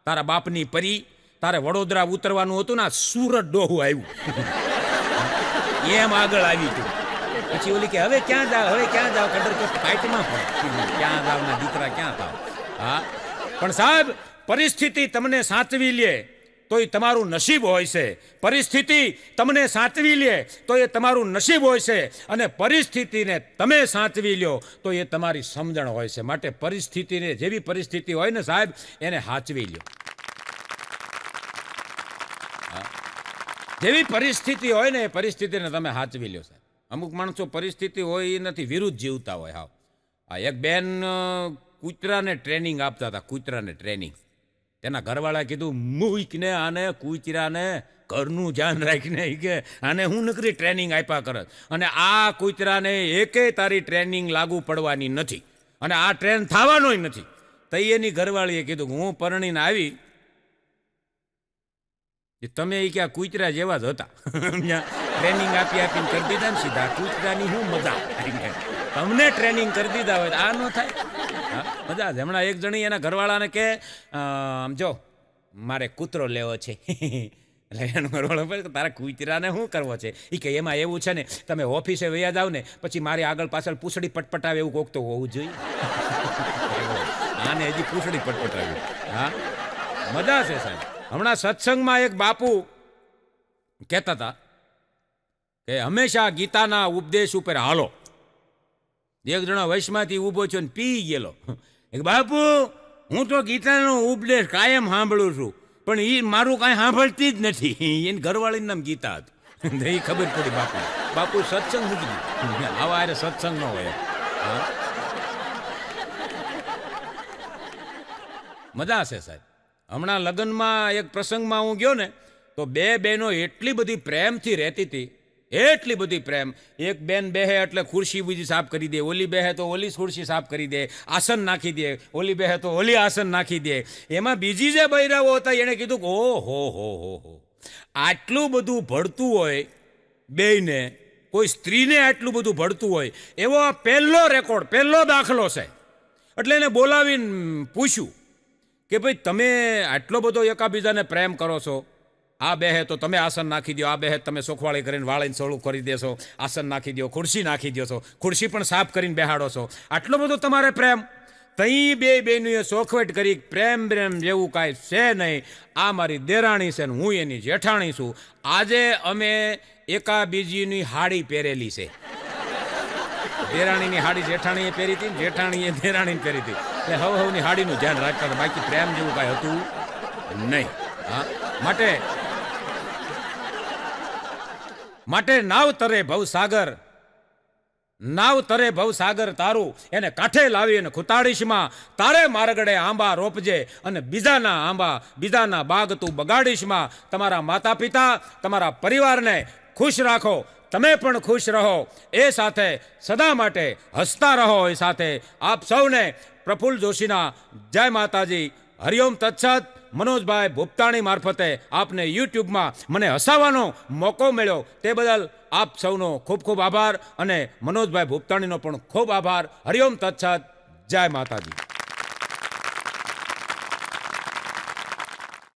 તારા બાપની પરી, તારે વડોદરા ઉતરવાનું હતું ને સુરત ડોહું આવ્યું એમ આગળ આવી તું. પછી ઓલી કે હવે ક્યાં જાવ કંડક્ટર ફાઇટમાં પણ ક્યાં જાવ ના દીકરા ક્યાં થાવ. હા પણ સાહેબ પરિસ્થિતિ તમને સાચવી લે તો એ તમારું નસીબ હોય છે. પરિસ્થિતિ તમને સાચવી લે તો એ તમારું નસીબ હોય છે, અને પરિસ્થિતિને તમે સાચવી લ્યો તો એ તમારી સમજણ હોય છે. માટે પરિસ્થિતિને જેવી પરિસ્થિતિ હોય ને સાહેબ એને સાચવી લ્યો. જેવી પરિસ્થિતિ હોય ને એ પરિસ્થિતિને તમે સાચવી લ્યો સાહેબ. અમુક માણસો પરિસ્થિતિ હોય એ નથી, વિરુદ્ધ જીવતા હોય. હા આ એક બેન કૂતરાને ટ્રેનિંગ આપતા હતા, કૂતરાને ટ્રેનિંગ. તેના ઘરવાળાએ કીધું મૂકને આને કૂતરાને ઘરનું ધ્યાન રાખીને કે આને હું નકરી ટ્રેનિંગ આપ્યા કરત, અને આ કૂતરાને એકેય તારી ટ્રેનિંગ લાગુ પડવાની નથી અને આ ટ્રેન થવાનોય નથી. તઈ એની ઘરવાળીએ કીધું હું પરણીને આવી તમે એ ક્યાં કૂતરા જેવા જ હતા. ટ્રેનિંગ આપીને કરી દીધા ને સીધા કૂતરાની શું મજા. તમને ટ્રેનિંગ કરી દીધા હોય આ ન થાય. મજા છે. હમણાં એક જણી એના ઘરવાળાને કે જો મારે કૂતરો લેવો છે. એટલે એનો ઘરવાળો તારા કૂતરાને શું કરવો છે? એ કે એમાં એવું છે ને તમે ઓફિસે વયા જાવ ને પછી મારી આગળ પાછળ પૂંછડી પટપટાવે એવું કોક તો હોવું જોઈએ. આને હજી પૂંછડી પટપટાવી. હા મજા છે સાહેબ. હમણાં સત્સંગમાં એક બાપુ કહેતા હતા કે હંમેશા ગીતાના ઉપદેશ ઉપર હાલો. એક જણા વૈશમાંથી ઊભો છો ને પી ગયેલો. એક બાપુ હું તો ગીતાનો ઉપદેશ કાયમ સાંભળું છું પણ એ મારું કાંઈ સાંભળતી જ નથી. એની ઘરવાળીનું નામ ગીતા હતું. એ ખબર પડી બાપુ સત્સંગ મૂકી દીધું. આવા અરે સત્સંગ ન હોય. મજા છે સાહેબ. હમણાં લગ્નમાં એક પ્રસંગમાં હું ગયો ને તો 2 બહેનો એટલી બધી પ્રેમથી રહેતી હતી, એટલી બધી પ્રેમ. એક બેન બેહે એટલે ખુરશી બીજી સાફ કરી દે, ઓલી બેહે તો ઓલી ખુરશી સાફ કરી દે, આસન નાખી દે, ઓલી બેહે તો ઓલી આસન નાખી દે. એમાં બીજી જે બૈરાઓ હતા એણે કીધું કે હો આટલું બધું ભળતું હોય બેયને, કોઈ સ્ત્રીને આટલું બધું ભળતું હોય એવો આ પહેલો દાખલો છે. એટલે એને બોલાવીને પૂછ્યું કે ભાઈ તમે આટલો બધો એકાબીજાને પ્રેમ કરો છો, આ બેહે તો તમે આસન નાખી દો, આ બેહે તમે સોખવાળી કરીને વાળીને સોળું કરી દેશો, આસન નાખી દો, ખુરશી નાખી દો છો, ખુરશી પણ સાફ કરીને બેહાડો છો, આટલો બધો તમારે પ્રેમ. તઈ બે બેનીએ સોખવટ કરી પ્રેમ જેવું કાંઈ છે નહીં, આ મારી દેરાણી છે ને હું એની જેઠાણી છું. આજે અમે એકાબીજીની હાડી પહેરેલી છે. દેરાણીની હાડી જેઠાણીએ પહેરી હતી, જેઠાણીએ દેરાણીને પહેરી હતી. એટલે હવની હાડીનું ધ્યાન રાખતા હતા, બાકી પ્રેમ જેવું કાંઈ હતું નહીં. હા માટે નાવ તરે ભવસાગર તારું એને કાંઠે લાવી અને ખુતાડીશમાં તારે મારગડે આંબા રોપજે અને બીજાના બાગ તું બગાડીશમાં. તમારા માતા પિતા તમારા પરિવારને ખુશ રાખો, તમે પણ ખુશ રહો એ સાથે સદા માટે હસતા રહો એ સાથે આપ સૌને પ્રફુલ્લ જોશીના જય માતાજી, હરિઓમ તત્સત. મનોજભાઈ ભૂપતાણી મારફતે આપને યુટ્યુબમાં મને હસાવવાનો મોકો મળ્યો તે બદલ આપ સૌનો ખૂબ ખૂબ આભાર અને મનોજભાઈ ભૂપતાણીનો પણ ખૂબ આભાર. હરિઓમ તત્સત. જય માતાજી.